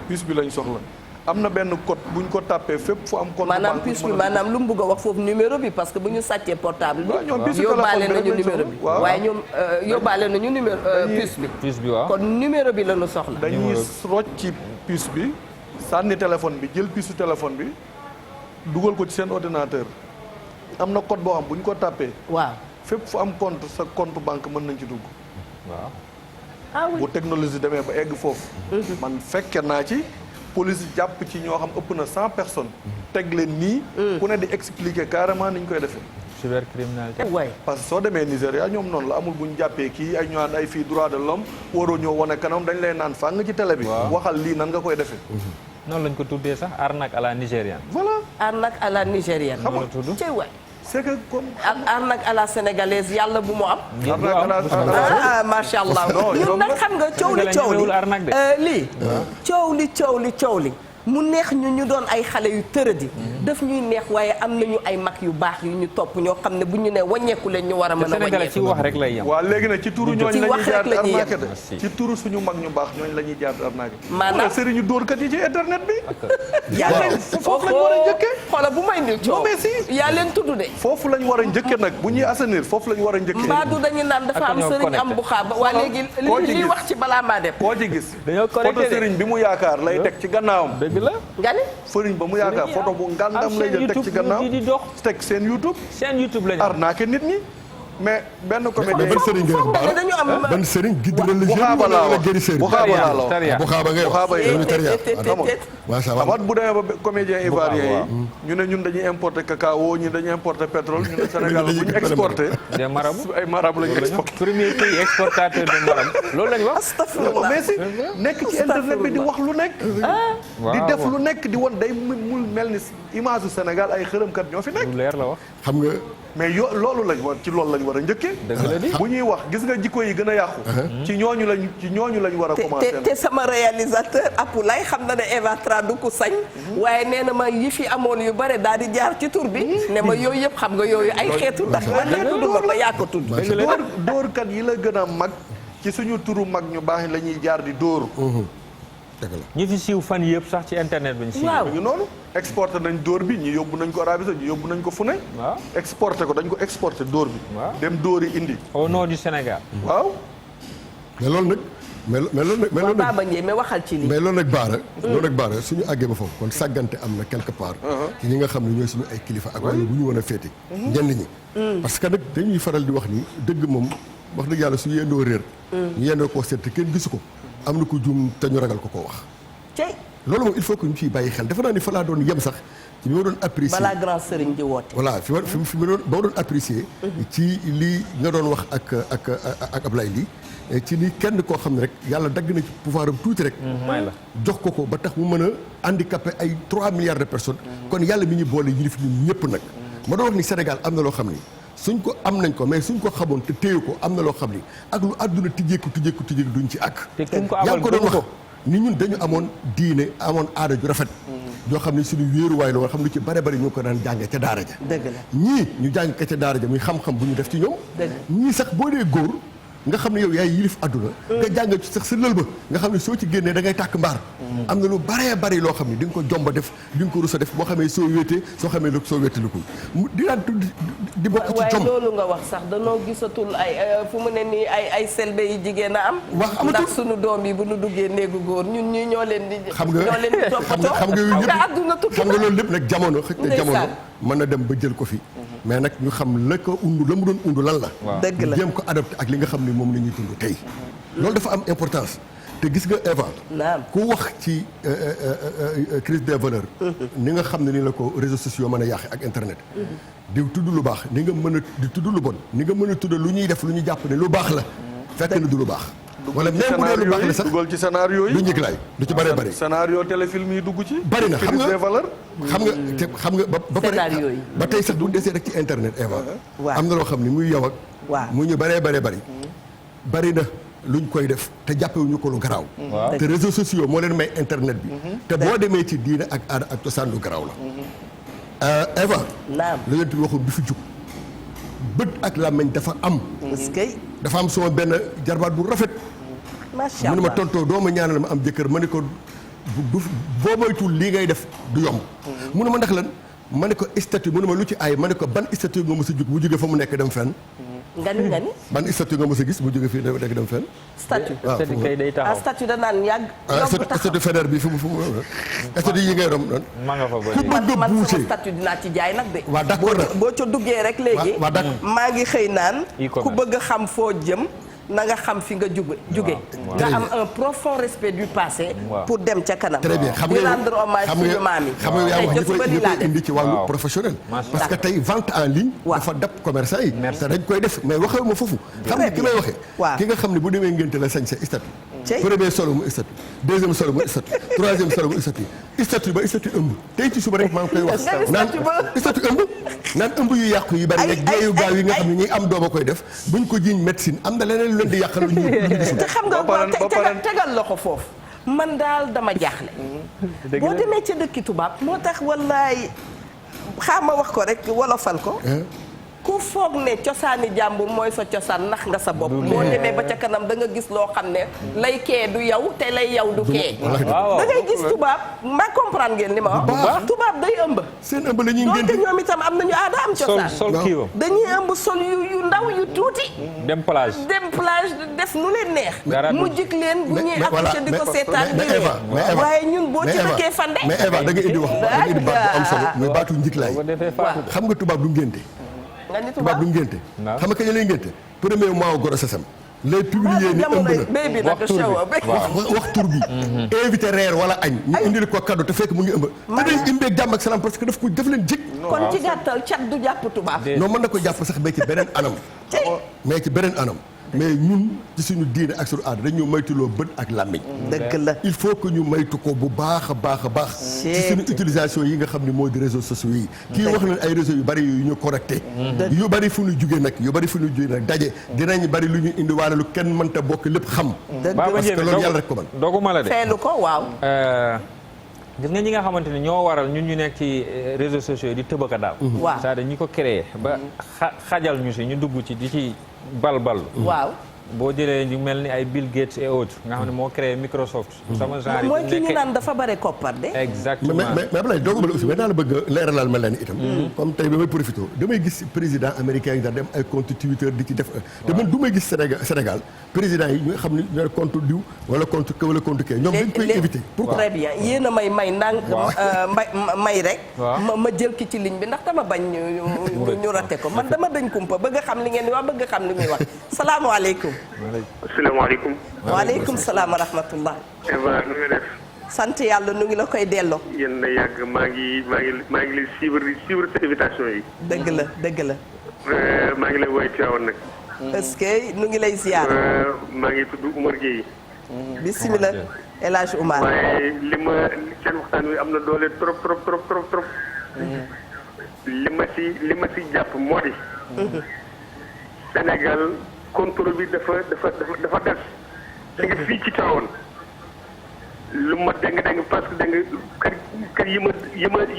puce bi lañ soxla. am na benn code bu ñu ko tàppee fépp fu am. compte maanaam puce bi maanaam lu mu bëgg a wax foofu numéro bi parce que bu ñu sàccee portable bi. yóbbaale nañu numéro bi. waaye ñoom yóbbaale nañu numéro puce bi. puce bi waaw kon numéro bi la ñu soxla. dañuy rocc ci puce bi sànni téléphone bi jël puce téléphone bi dugal ko ci seen ordinateur am na code boo xam bu ñu ko tàppee. waaw fépp fu am compte sa compte banque mën nañ ci dugg. waaw. ah oui bu technologie demee ba egg foofu. man fekke naa ci. police jàpp ci ñoo xam ëpp na 100 personnes. teg leen nii. ku ne di expliquer carrément ni ñu koy defee. cybercriminalité. waay parce que soo demee Nigéria ñoom noonu la amul bu ñu jàppee kii ay ñu naan ay fii droit de l'homme waroo ñëw wane kanam dañ lay naan fàng ci télé bi. waxal lii nan nga koy defee. noonu lañ ko tuddee sax arnaque à la nigériane. voilà. arnaque à la nigérienne. xam nga la tudd. cey waay. c'est que comme. arnaque à la sénégalaise yàlla bu mu am. arnaque macha allah. non ñun nag xam nga coow li coow li mu neex ñu doon ay xale yu tëradi. daf ñuy neex waaye am nañu ay mag yu baax yu ñu topp ñoo xam ne bu ñu nee wàññeeku leen ñu war a mën a wàññeeku. ci wax rek lay yem. waaw léegi nag ci turu ñooñu la ñuy jaar la ñuy arnaque de ci turu suñu mag ñu baax ñooñu la ñuy jaar arnaque. maanaam sëriñu dóorkat yi ci internet bi. yaa foofu lañ war a njëkkee. xoola bu may indil coow. mais si yaa leen tudd de. foofu lañ war a njëkkee nag bu ñuy assainir foofu lañ war a njëkkee. mbaadu dañu naan dafa am sëriñ am bu xaaba waa léegi li wax ci balaa maa dem. koo ci gis. dañoo photo sëriñ bi mu yaakaar lay teg ci gannaawam. dëgg la. nga ni sëriñ ba mu yaakaar photo bu ngandam lay jël teg ci gannaaw di dox teg seen YouTube. seen YouTube lañu. arnaque nit ñi mais benn comédien ban sëriñ ngay wax dañu am ban sëriñ guide religieux bu xaaba laa wala wax guérisseur bu xaaba laa la Taria. bu xaaba ngay bu xaaba wax yi dañu taria macha allah xamat bu demee ba comédien ivoirien yi ñu ne ñun dañuy importer cacao ñi dañuy importer pétrole ñu ne Sénégal bu ñu exporté des marabouts. ay marabu lañu exporté premier pays exportateur de marabout loolu lañu wax. astafurlah mais si nekk ci internet bi di wax lu nekk di def lu nekk di won day mu mel ni image u Sénégal ay xërëmkat ñoo fi nekk lu leer la wax. xam nga mais loolu lañ war ci loolu lañ war a njëkkee dëgg la di. bu ñuy wax gis nga jikko yi gën a yàqu ci ñooñu lañ war a commencer te sama réalisateur Apulaay xam na ne Eva Tra du ko sañ waaye nee na ma yi fi amoon yu bare daal di jaar ci tur bi ne ma yooyu yëpp xam nga yooyu ay xeetu ndax man laa tudd ma ko yaa ko tudd dóorkat yi la gën a mag ci suñu turu mag ñu baax la ñuy jaar di dóor dëgg la ñi fi siiw fan yëpp sax ci internet bi ñu siiw. waaw ñu noonu exporté nañ dóor bi ñi yóbbu nañ ko Arabie Saoudite ñi yóbbu nañ ko fu ne waaw exporté ko dañ ko exporté dóor bi waaw dem dóori indi au nom du Sénégal. waaw mais loolu nag mais loolu nag Baba Ndiaye mais waxal ci lii mais loolu nag baara suñu àggee ba foofu kon sàggante am na quelque part ci ñi nga xam ne ñooy suñu ay kilifa ak wàllu bu ñu woon a féete ñenn ñi parce que nag dañuy faral di wax ni dëgg moom wax dëgg yàlla su yendoo réer ñu yendoo koo seet te kenn gisu ko am na ko juum te ñu ragal ko koo wax cey loolu moom il faut que ñu ciy bàyyi xel dafa naa ni fa laa doon yem sax ci bi ma doon apprécier balaa grand sëriñ di woote voilà fi ma doon apprécier ci lii nga doon wax ak Ablaye lii ci ni kenn koo xam ne rek yàlla dagg na ci pouvoir am tuuti rek may la jox ko ba tax mu mën a handicapé ay 3 milliards de personnes kon yàlla mi ñu boole yilif ñun ñëpp nag ma doon wax ni Sénégal am na loo xam ni suñ ko am nañ ko mais suñ ko xamoon te téye ko am na loo xam ni ak lu àdduna tijjeeku duñ ci àgg te ki ko yaa abal ngi ko doon gëmu wax ni ñun dañu amoon diine amoon aada ju rafet yoo xam ne suñu wéeruwaay la woon xam ne lu ci bare bari ñoo ko daan jànge ca daara ja dëgg la ñii ñu jàng ka ca daara ja muy xam-xam bu ñu def ci ñoom ñii sax boo dee góor nga xam ne yow yaay yilif àdduna nga jàng ci sax sa lël ba nga xam ne soo ci génnee da ngay tàkk mbaar am na lu baree bari loo xam ne di nga ko jomba def di nga ko rus a def boo xamee soo wéetee soo xamee soo wéetalikul di daan di bokk ci waaye jom loolu nga wax sax danoo gisatul ay fu mu ne nii ay selbe yi jigéen a am wax amatul ndax sunu doom yi bu nu duggee néegu góor ñun ñi ñoo leen di xam nga toppatoo xam nga yooyu nga àdduna tukki xam nga loolu lépp nag jamono xëj na jamono Ndeysaan. mën na dem ba jël ko fi mais nag ñu xam la ko undu la mu doon undu lan la dëgg la ñu jéem ko adopté ak li nga xam ne moom la ñuy dund tey loolu dafa am importance te gis nga Eva naam ku wax ci crise des valeurs ni nga xam ne ni la ko réseaux sociaux mën a yàqe ak internet di tudd lu baax ni nga mën a di tudd lu bon ni nga mën a tudd lu ñuy def lu ñu jàpp ne lu baax la fekk na du lu baax wala même bu dee lu baax la sax dugal ci scénario yi lu njëkk laay lu ci bëree bëri scénario téléfilm yi dugg ci bari na xam crise nga des valeurs xam nga ba pare Scénario yi. ba tey sax bu ñu desee rek ci internet Eva waaw. am na loo xam ni muy yow ak waaw. mu ñu bëree bari na luñ koy def te jàppewuñu ko lu garaaw waaw. te réseaux sociaux moo leen may internet bi te boo demee ci diine ak aada ak cosaan lu garaaw la Eva naam la yonent bi waxul du fi jug bët ak làmmiñ dafa am est-ce que dafa am sama benn jarbaat bu rafet macha mu ne ma allah tontoo doo ma ñaanal ma am jëkkër ma ne ko boo moytuwul lii ngay def du yomb mu ne ma ndax lan ma ne ko statut mu ne ma lu ci aay ma ne ko ban statut nga mës a jug bu jógee fa mu nekk dem fenn nga ni ban statut nga mës a gis bu jógee fii nekk dem fenn statut waaw c'est kay day ah taxaw statut da naan yàgg yomb taxaw statut fédère bi fu mu statut yi ngay rom noonu ma nga fa ba ku léegi. bëgg a man sama buuse statut dinaa ci jaay nag de waaw d'accord na boo ca duggee rek léegi waaw d'accord maa ngi xëy naan E-commerce. ku bëgg a xam foo jëm na nga xam fi nga jóge nga am un profond respect du passé pour dem ca kanam. très bien xam nga di rendre hommage suñu maam yi. xam nga yaa wax ñi koy indi ci wàllu professionnel. parce que tey vente en ligne. dafa dab commerçant yi. te dañ koy def mais waxee ma foofu. xam nga ki may waxee. ki nga xam ne bu demee ngénte la sañ sa statut. premier solo mu statut deuxième solo mu statut troisième solo mu statut statut ba statut ëmb tey ci suba rek maa ngi koy wax. naan statut ëmb naan ëmb yu yàqu yu bari yeeg geeyu gaaw yi nga xam ne ñi am dooma koy def buñ ko jiiñ médecine am na leneen lu leen di yàqal ñu te xam nga tegal loxo foofu man daal dama jaaxle boo demee ca dëkki tubaab moo tax wallaay xaama wax ko rek wolofal ko ku foog ne cosaani jàmbur mooy sa cosaan nax nga sa bopp boo demee ba ca kanam da nga gis loo xam ne lay kee du yow te lay yow du kee da ngay gis tubaab ma comprendre ngeen li ma wax tubaab day ëmb seen ëmb la ñuy donte ñoom itam am nañu aada am cosaan sol kiiwam dañuy ëmb sol yu ndaw yu tuuti dem plage def nu leen neex mu jik leen bu ñuy affiché di ko seetaan di waaye ñun boo ci dëkkee fande mais Eva da nga indi wax da nga indi baat bu am solo muy baatu njiglaay xam nga tubaab du ngénte tubaab du ngénte xam nga kañ lay ngénte premier mois grossesse am lay publier ni ëmb na wax tur bi invité reer wala añ ñu indil ko cadeau te fekk mu ngi ëmb te day imbeeg jàmm ak salaam parce que daf leen jik kon ci gàttal cat du jàpp tubaab non mën na ko jàpp sax mais ci beneen anam mais ci beneen anam mais ñun ci suñu diine ak suñu aada dañu moytuloo bët ak làmmiñ dëgg la il faut que ñu moytu ko bu baax a baax a baax ci suñu utilisation yi nga xam ne moo di réseaux sociaux yi kii wax nañ ay réseaux yu bari yu ñu connecté yu bari fu ñu jugee nag daje dinañ bari lu ñu indi waale lu kenn mënta bokk lépp xam parce que loolu yàlla rek ko man dooguma la de feelu ko waaw gis nga ñi nga xamante ne ñoo waral ñun ñu nekk ci réseaux sociaux yi di tëbaka daal c'est-à-dire ñi ko créé ba xajal ñu si ñu dugg ci di ci balbal waaw boo jëlee ñu mel ni ay Bill Gates et autres nga xam ne moo créé Microsoft sama genre mooy ki ñu naan dafa bare koppar de exactement mais Ablaye dooguma la aussi mais naa la bëgg leeralal ma leen itam comme tey ba may profité damay gis président américain yi daal dem ay compte Twitter di ci def te man du may gis Sénégal président yi ñu xam ne ñoo compte diw wala compte ke wala compte ke ñoom dañ koy éviter pourquoi très bien yéen a may ndànk may rek ma jël ki ci ligne bi ndax dama bañ ñu raté ko man dama dañ kumpa bëgg a xam li ngeen di wax bëgg a xam li muy wax salaamaaleykum asalaamaaleykum. waaleykum salaam wa rahmatullah. Eva nu nga def. sant yàlla nu ngi la koy delloo. yéen na yàgg maa ngi lay suivre sa invitation yi. dëgg la. maa ngi lay woowee Thiawane nag. est-ce que nu ngi lay ziar. maa ngi tudd Oumar Gueye. bisimilah El Hadj Oumar. waaye seen waxtaan wi am na doole trop. li ma si jàpp moo di. Sénégal. contrôle bi dafa des da nga fii ci Tivaouane lu ma dégg parce que dégg nga kër yi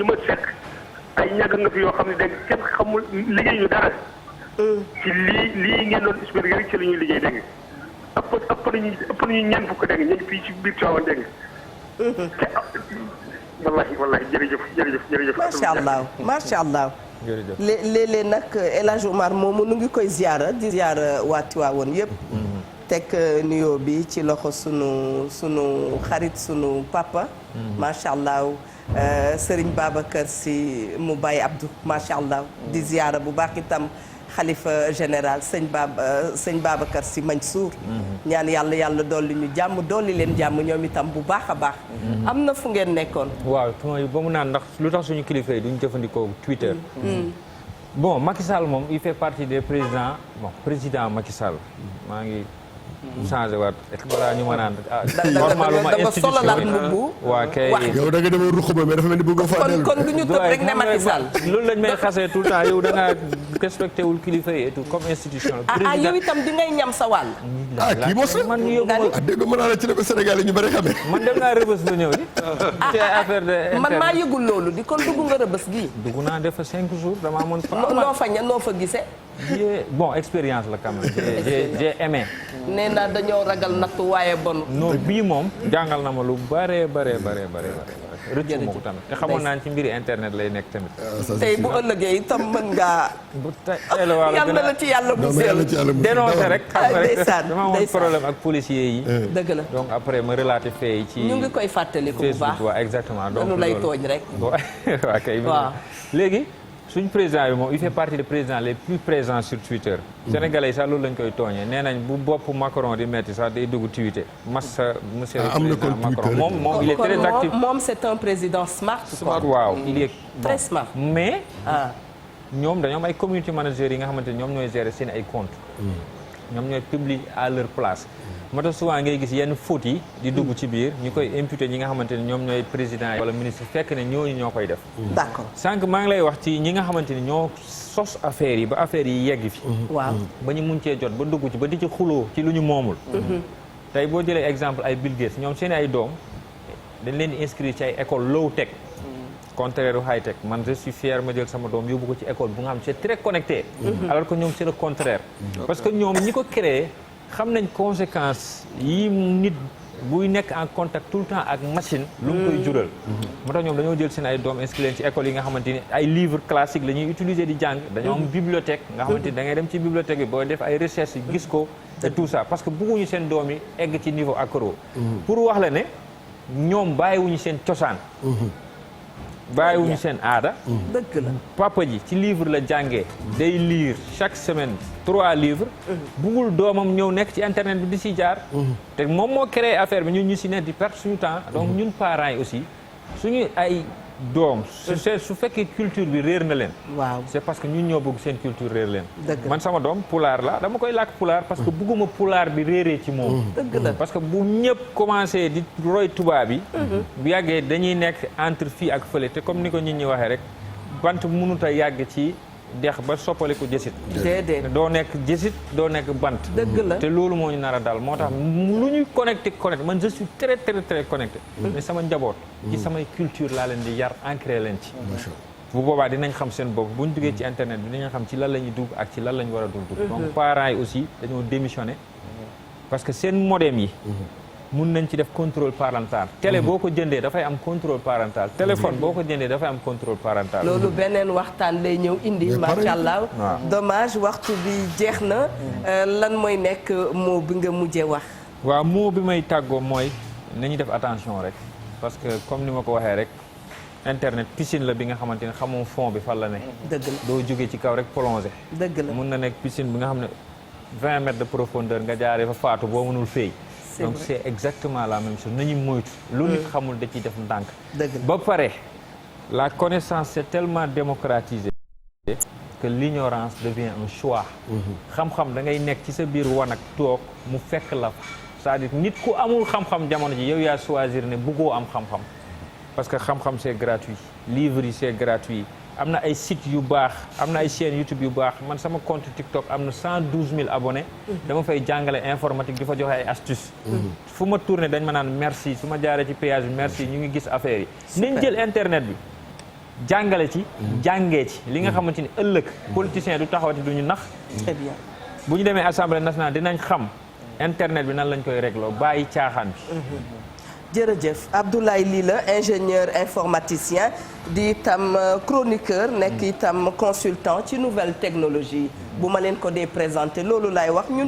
ma fekk ay ñàkk nga fi yoo xam ne dégg kenn xamul liggéey ñu dara ci lii ngeen doon expliqué rek ci la ñuy liggéey dégg nga ëpp nañu ñeent fukk dégg nga ñu ngi fii ci biir Tivaouane dégg nga wallahi jërëjëf macha allah léeg-léeg nag El Hadj Oumar moomu nu ngi koy ziara di ziara waa Tiwaawoon yëpp teg nuyoo bi ci loxo sunu xarit sunu papa macha allah Serigne Babacar Sy mu Baye Abdou macha allah di ziara bu baax itam xalifa général sëñ Babacar Sy Mansour ñaan yàlla dolli ñu jàmm dolli leen jàmm ñoom itam bu baax a baax am na fu ngeen nekkoon waaw ba mu naan ndax lu tax suñu kilifa yi duñ jëfandikoo Twitter bon Macky Sall moom il fait partie des président Macky Sall maa ngi changé waat balaa ñu ma naan normalement institution waa kay yow da nga demoon ruq ba mais dafa mel ni bëgg fa dellu kon du ñu tëb rek ne Macky Sall loolu lañ may xasee tout le temps yow da ngaa respecté wul kilifa yi et tout comme institution yow itam di ngay ñam sa wàll kii mos man yóbbu ma dégg nga mën naa la ci ko Sénégal yi ñu bëri xamee man dem naa rëbës ba ñëw di ci affaire de man maa yëgul loolu di kon dugg nga rëbës gii dugg naa def fa 5 jours dama amoon noo fa gisee bon expérience la quand même j'ai aimé nee naa dañoo ragal nattu waaye bon non bii moom jàngal na ma lu bare rëccu ma ko tamit te xamoon naa ci mbiri internet lay nekk tamit tey bu ëllëgee itam mën ngaa yàlla la ci yàlla bu seel dénoncé rek ndeysaan dama amoon problème ak policiers yi dëgg la donc après ma relaté fait yi ci ñu ngi koy fàttaliku bu baax waaw exactement donc dañu lay tooñ rek waa kay léegi suñ président bi moom il fait partie des présidents les plus présents sur Twitter. Sénégalais yi sax loolu lañ koy tooñee nee nañ bu bopp Macron di metti sax day dugg Twitter massa monsieur le président Macron moom il est très actif. moom c'est un président smart. waaw il est très smart. mais ñoom dañoo am ay community managers yi nga xamante ne ñoom ñooy gérer seen ay comptes. ñoom ñooy publier à leur place. moo tax souvent ngay gis yenn fautes yi di dugg ci biir ñu koy imputer ñi nga xamante ne ñoom ñooy président wala ministre fekk ne ñooñu ñoo koy def. d'accord sànq maa ngi lay wax ci ñi nga xamante ni ñoo sos affaires yi ba affaires yi yegg fi. waaw ba ñu mun cee jot ba dugg ci ba di ci xuloo ci lu ñu moomul. tey boo jëlee exemple ay Bill Gates ñoom seen ay doom dañ leen di inscrire ci ay école low tech. contraire high tech man je suis fier ma jël sama doom yóbbu ko ci école bu nga xam c'est très connecté. alors que ñoom c'est le contraire. parce que ñoom ñi ko créé xam nañ conséquences yi nit buy nekk en contact tout le temps ak machine. lu mu koy jural. moo tax ñoom dañoo jël seen ay doom inscrire leen ci école yi nga xamante ni ay livres classiques la ñuy utiliser di jàng. dañoo am bibliothèque nga xamante ni da ngay dem ci bibliothèque bi booy def ay recherches gis ko. et tout ça parce que bëgguñu seen doom yi egg ci niveau accro. pour wax la ne ñoom bàyyiwuñu seen cosaan. bàyyiwuñu seen aada. dëgg la papa ji ci livre la jàngee. day lire chaque semaine 3 livres. bugul doomam ñëw nekk ci internet bi di si jaar. te moom moo créé affaire bi ñun ñu si ne di perdre suñu temps. donc ñun parents yi aussi suñu ay doom. su fekkee culture bi réer na leen. waaw c'est parce que ñun ñoo bëgg seen culture réer leen. dëgg man sama doom pulaar la dama koy làkk pulaar parce que bugguma pulaar bi réeree ci moom. dëgg la parce que bu ñëpp commencé di roy tubaab bi. bu yàggee dañuy nekk entre fii ak fële te comme ni ko nit ñi waxee rek bant mënut a yàgg ci dex ba soppali ko jësit. déedéet doo nekk jësit doo nekk bant. dëgg la te loolu moo ñu nar a dal moo tax lu ñuy connecté man je suis très très très connecté. mais sama njaboot. ci samay culture laa leen di yar ancré leen ci. bu boobaa dinañ xam seen bopp bu ñu duggee ci internet bi dinañ xam ci lan la ñuy dugg ak ci lan la ñu war a dugg. donc parents yi aussi dañoo démissionné parce que seen modem yi. mun nañ ci def contrôle parental. télé boo ko jëndee dafay am contrôle parental. téléphone boo ko jëndee dafay am contrôle parental. loolu beneen waxtaan lay ñëw indi. macha allah dommage waxtu bi jeex na. lan mooy nekk mot bi nga mujjee wax. waaw mot bi may tàggoo mooy nañu def attention rek parce que comme ni ma ko waxee rek internet piscine la bi nga xamante ne xamoo fond bi fan la ne. dëgg la doo jógee ci kaw rek plongé. dëgg la mun na nekk piscine bi nga xam ne 20 mètres de profondeur nga jaaree fa faatu boo mënul féey. donc c'est exactement la même chose nañu moytu. lu nit xamul da ciy def ndànk. ba pare la connaissance c'est tellement démocratisé que l'ignorance devient un choix. xam-xam da ngay nekk ci sa biir wanag toog mu fekk la c'est-à-dire nit ku amul xam-xam jamono ji yow yaa choisir ne bëggoo am xam-xam parce que xam-xam c'est gratuit livre yi c'est gratuit. am na ay sites yu baax am na ay chaînes YouTube yu baax man sama compte TikTok am na 112 000 abonnés. dama fay jàngale informatique di fa joxe ay astuces. fu ma tourné dañ ma naan merci su ma jaaree ci péage bi merci ñu ngi gis affaire yi. nañ jël internet bi jàngale ci. jàngee ci li nga xamante ni ëllëg. politicien du taxawati du ñu nax. très bien bu ñu demee assemblée nationale dinañ xam internet bi nan lañ koy régloo bàyyi caaxaan bi. jërëjëf Abdoulaye Ly la ingénieur informaticien di itam chroniqueur nekk itam consultant ci nouvelle technologie bu ma leen ko dee présenté loolu laay wax ñun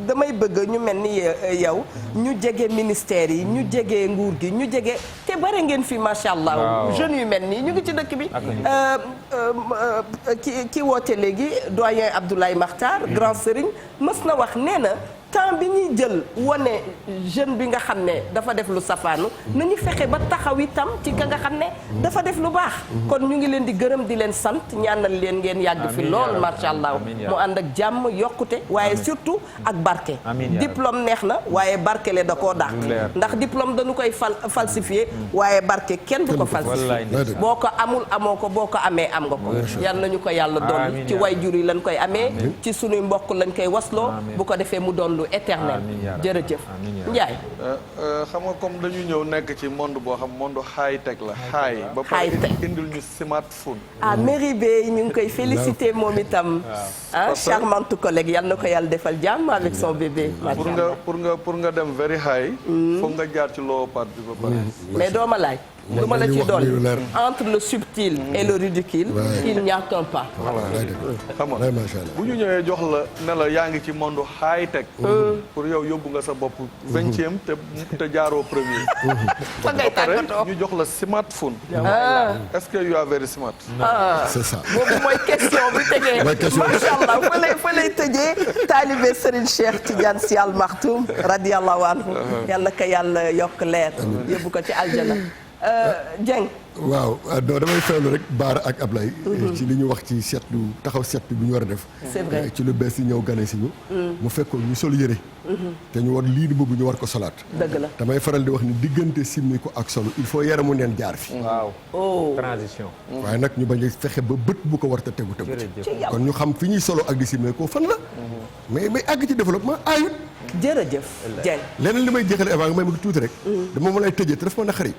damay bëgg ñu mel ni yow ñu jege ministères yi ñu jege nguur gi ñu jege te bare ngeen fi macha allah. jeunes yu mel nii ñu ngi ci dëkk bi. ki woote léegi doyen Abdoulaye Makhtar grand serigne mës na wax nee na temps bi ñuy jël wane jeune bi nga xam ne dafa def lu safaanu nañu fexe ba taxaw itam ci ka nga xam ne dafa def lu baax. kon ñu ngi leen di gërëm di leen sant ñaanal leen ngeen yàgg fi lool macha allah mu ànd ak jàmm yokkute waaye surtout ak barke. diplôme neex na waaye barke le da koo dàq. ndax diplôme dañu koy falsifié waaye barke kenn du ko falsifié. boo ko amul amoo ko boo ko amee am nga ko. yal nañu ko yàlla doon ci wayjur yi lañ koy amee. ci sunuy mbokk lañ koy wasloo bu ko defee mu doon lu éternel. jërëjëf Ndiaye. xam nga comme dañu ñëw nekk ci monde boo xam monde high tech la. ba pare indil ñu smartphone. Mairie Bey ñu ngi koy féliciter moom itam. charmante collègue yal na ko yàlla defal jàmm avec son bébé. pour nga dem very high. foog nga jaar ci low part bi ba pare. mais doo ma laaj. lu ma la ci dolli entre le subtil et le ridicule il n'y a qu'un pas. xam nga bu ñu ñëwee jox la ne la yaa ngi ci monde high tech. pour yow yóbbu nga sa bopp 20e te jaaroo premier. fa ngay tàggatoo ñu jox la smartphone. est-ce que you are very smart. c'est ça. boobu mooy question bi tegee. macha allah fa lay tëjee. taalibe Serigne Cheikh Tidiane Sy Al Maktoum radiyallahu anhu. yal na ko yàlla yokk leer. yóbbu ko ci aljana. Dieng. waaw non damay faylu rek Baara ak Ablaye. ci li ñu wax ci seetlu taxaw seetlu bi ñu war a def. c'est vrai ci lu bees yi ñëw gane si ñu. mu fekkoon ñu sol yëre. te ñu war lii di boobu ñu war ko solaat. dëgg la damay faral di wax ni diggante simmi ko ak solo il faut yaramu neen jaar fi. waaw transition. waaye nag ñu bañ a fexe ba bët bu ko war a tegu tegu. kon ñu xam fi ñuy solo ak di simmi ko fan la. mais àgg ci développement ayut. jërëjëf Dieng. leneen li may jeexale avant nga may ma tuuti rek. dama mën ay tëjee te daf ma naqari.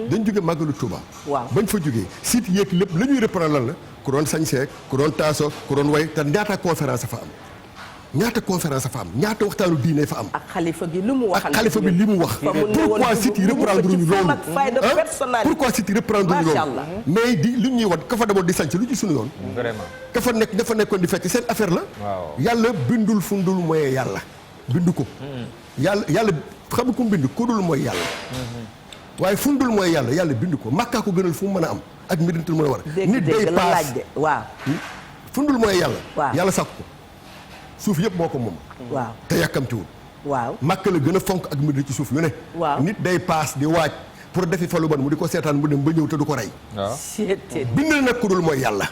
dañ jóge màggalu Touba. waaw bañ fa jógee site yeeg lépp la ñuy reprendre lan la ku doon sañseek ku doon taasoo ku doon way te ñaata conférence fa am ñaata waxtaanu diine fa am. ak xalifa gi li mu wax. ak xalifa bi li mu wax. pourquoi site yi reprendre ñu loolu. pourquoi site yi reprendre ñu loolu. mais di li ñuy wat ka fa demoon di sañse lu ci suñu yoon. vraiment ka fa nekk dafa nekkoon di fekk seen affaire la. yàlla bindul fundul mooy yàlla. bindu ko. yàlla xam ko bind ko dul mooy yàlla. waaye fundul mooy yàlla bind ko màkkaa ko gënal fu mu mën a am ak mbiritul mën a war nit day paas waaw fundul mooy yàlla waaw yàlla sàkk ko suuf yëpp moo ko moom waaw te yàkkamtiwul waaw màkk la gën a fonk ak mbir ci suuf yu ne waaw nit day paas di waaj pour defi fa lu bon mu di ko seetaan mu dem ba ñëw te du ko rey bind na nag ku dul mooy yàlla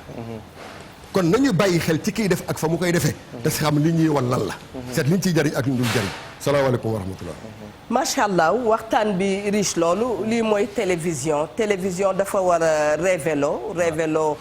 kon nañu bàyyi xel ci kiy def ak fa mu koy defee te si xam li ñuy wan lan la seet li ñu ciy jariñ ak ñu dul jariñ salaamaaleykum wa rahmatullah macha allah waxtaan bi riche loolu lii mooy télévision dafa war a révélo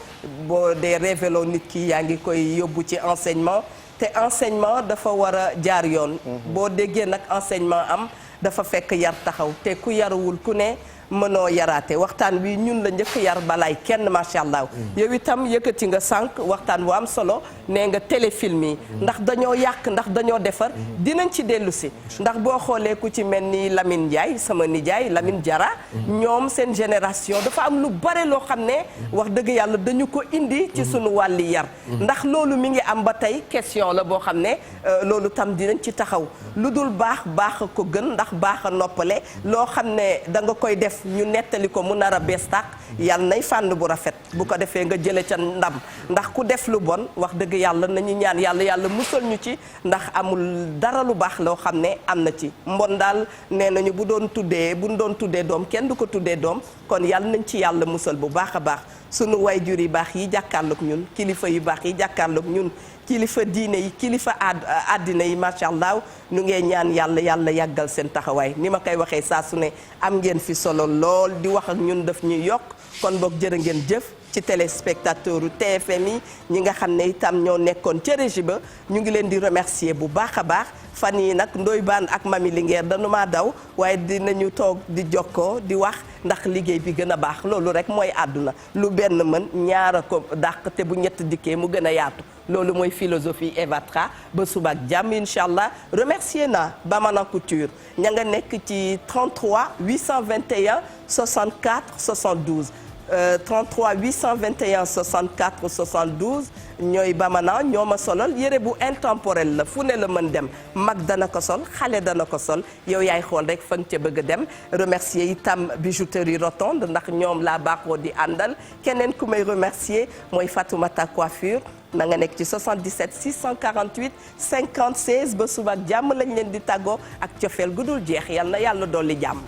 boo dee révélo nit ki yaa ngi koy yóbbu ci enseignement te enseignement dafa war a jaar yoon boo déggee nag enseignement am dafa fekk yar taxaw te ku yaruwul ku ne mënoo yaraate waxtaan wi ñun la njëkk yar balaay kenn macha allah yow itam yëkkati nga sànq waxtaan bu am solo nee nga téléfilm yi ndax dañoo yàq ndax dañoo defar dinañ ci dellu si ndax boo xoolee ku ci mel ni Lamine Ndiaye sama nijaay Lamine Diarra ñoom seen génération dafa am lu bare loo xam ne wax dëgg yàlla dañu ko indi ci sunu wàlli yar ndax loolu mi ngi am ba tey question la boo xam ne loolu tam dinañ ci taxaw lu dul baax ko gën ndax baax a noppale loo xam ne da nga koy def ñu nettali ko mu nar a bees tàq yàlla nay fànn bu rafet bu ko defee nga jële ca ndam ndax ku def lu bon wax dëgg yàlla nañu ñaan yàlla musal ñu ci ndax amul dara lu baax loo xam ne am na ci mbon daal nee nañu bu doon tuddee doom kenn du ko tuddee doom kon yàlla nañ ci yàlla musal bu baax a baax sunu wayjur yi baax yi jàkkaarloog ñun kilifa yu baax yi jàkkaarloog ñun kilifa diine yi kilifa àddina yi macha allah nu ngeen ñaan yàlla yàggal seen taxawaay ni ma koy waxee saa su ne am ngeen fi solo lool di wax ak ñun daf ñuy yokk kon boog jërë ngeen jëf ci téléspectateur TFM yi ñi nga xam ne itam ñoo nekkoon ca régie ba ñu ngi leen di remercier bu baax a baax fan yi nag Ndoye Bane ak Mami Linguère dañu maa daw waaye dinañu toog di jokkoo di wax ndax liggéey bi gën a baax loolu rek mooy àdduna lu benn mën ñaara ko dàq te bu ñett dikkee mu gën a yaatu loolu mooy philosophie Evatra ba suba ak jàmm incha allah remercier naa Bamana Couture ña nga nekk ci 33 821 64 72 33 821 64 72 ñooy Bamana ñoo ma solal yére bu intemporel la fu ne la mën dem mag dana ko sol xale dana ko sol yow yaay xool rek fa nga ca bëgg a dem remercier itam bijouterie Rotonde ndax ñoom laa baaxoo di àndal keneen ku may remercier mooy Fatoumata Coiffure na nga nekk ci 77 648 50 16 ba suba ak jàmm lañ leen di tàggoo ak cofeel gudul jeex yal na yàlla dolli jàmm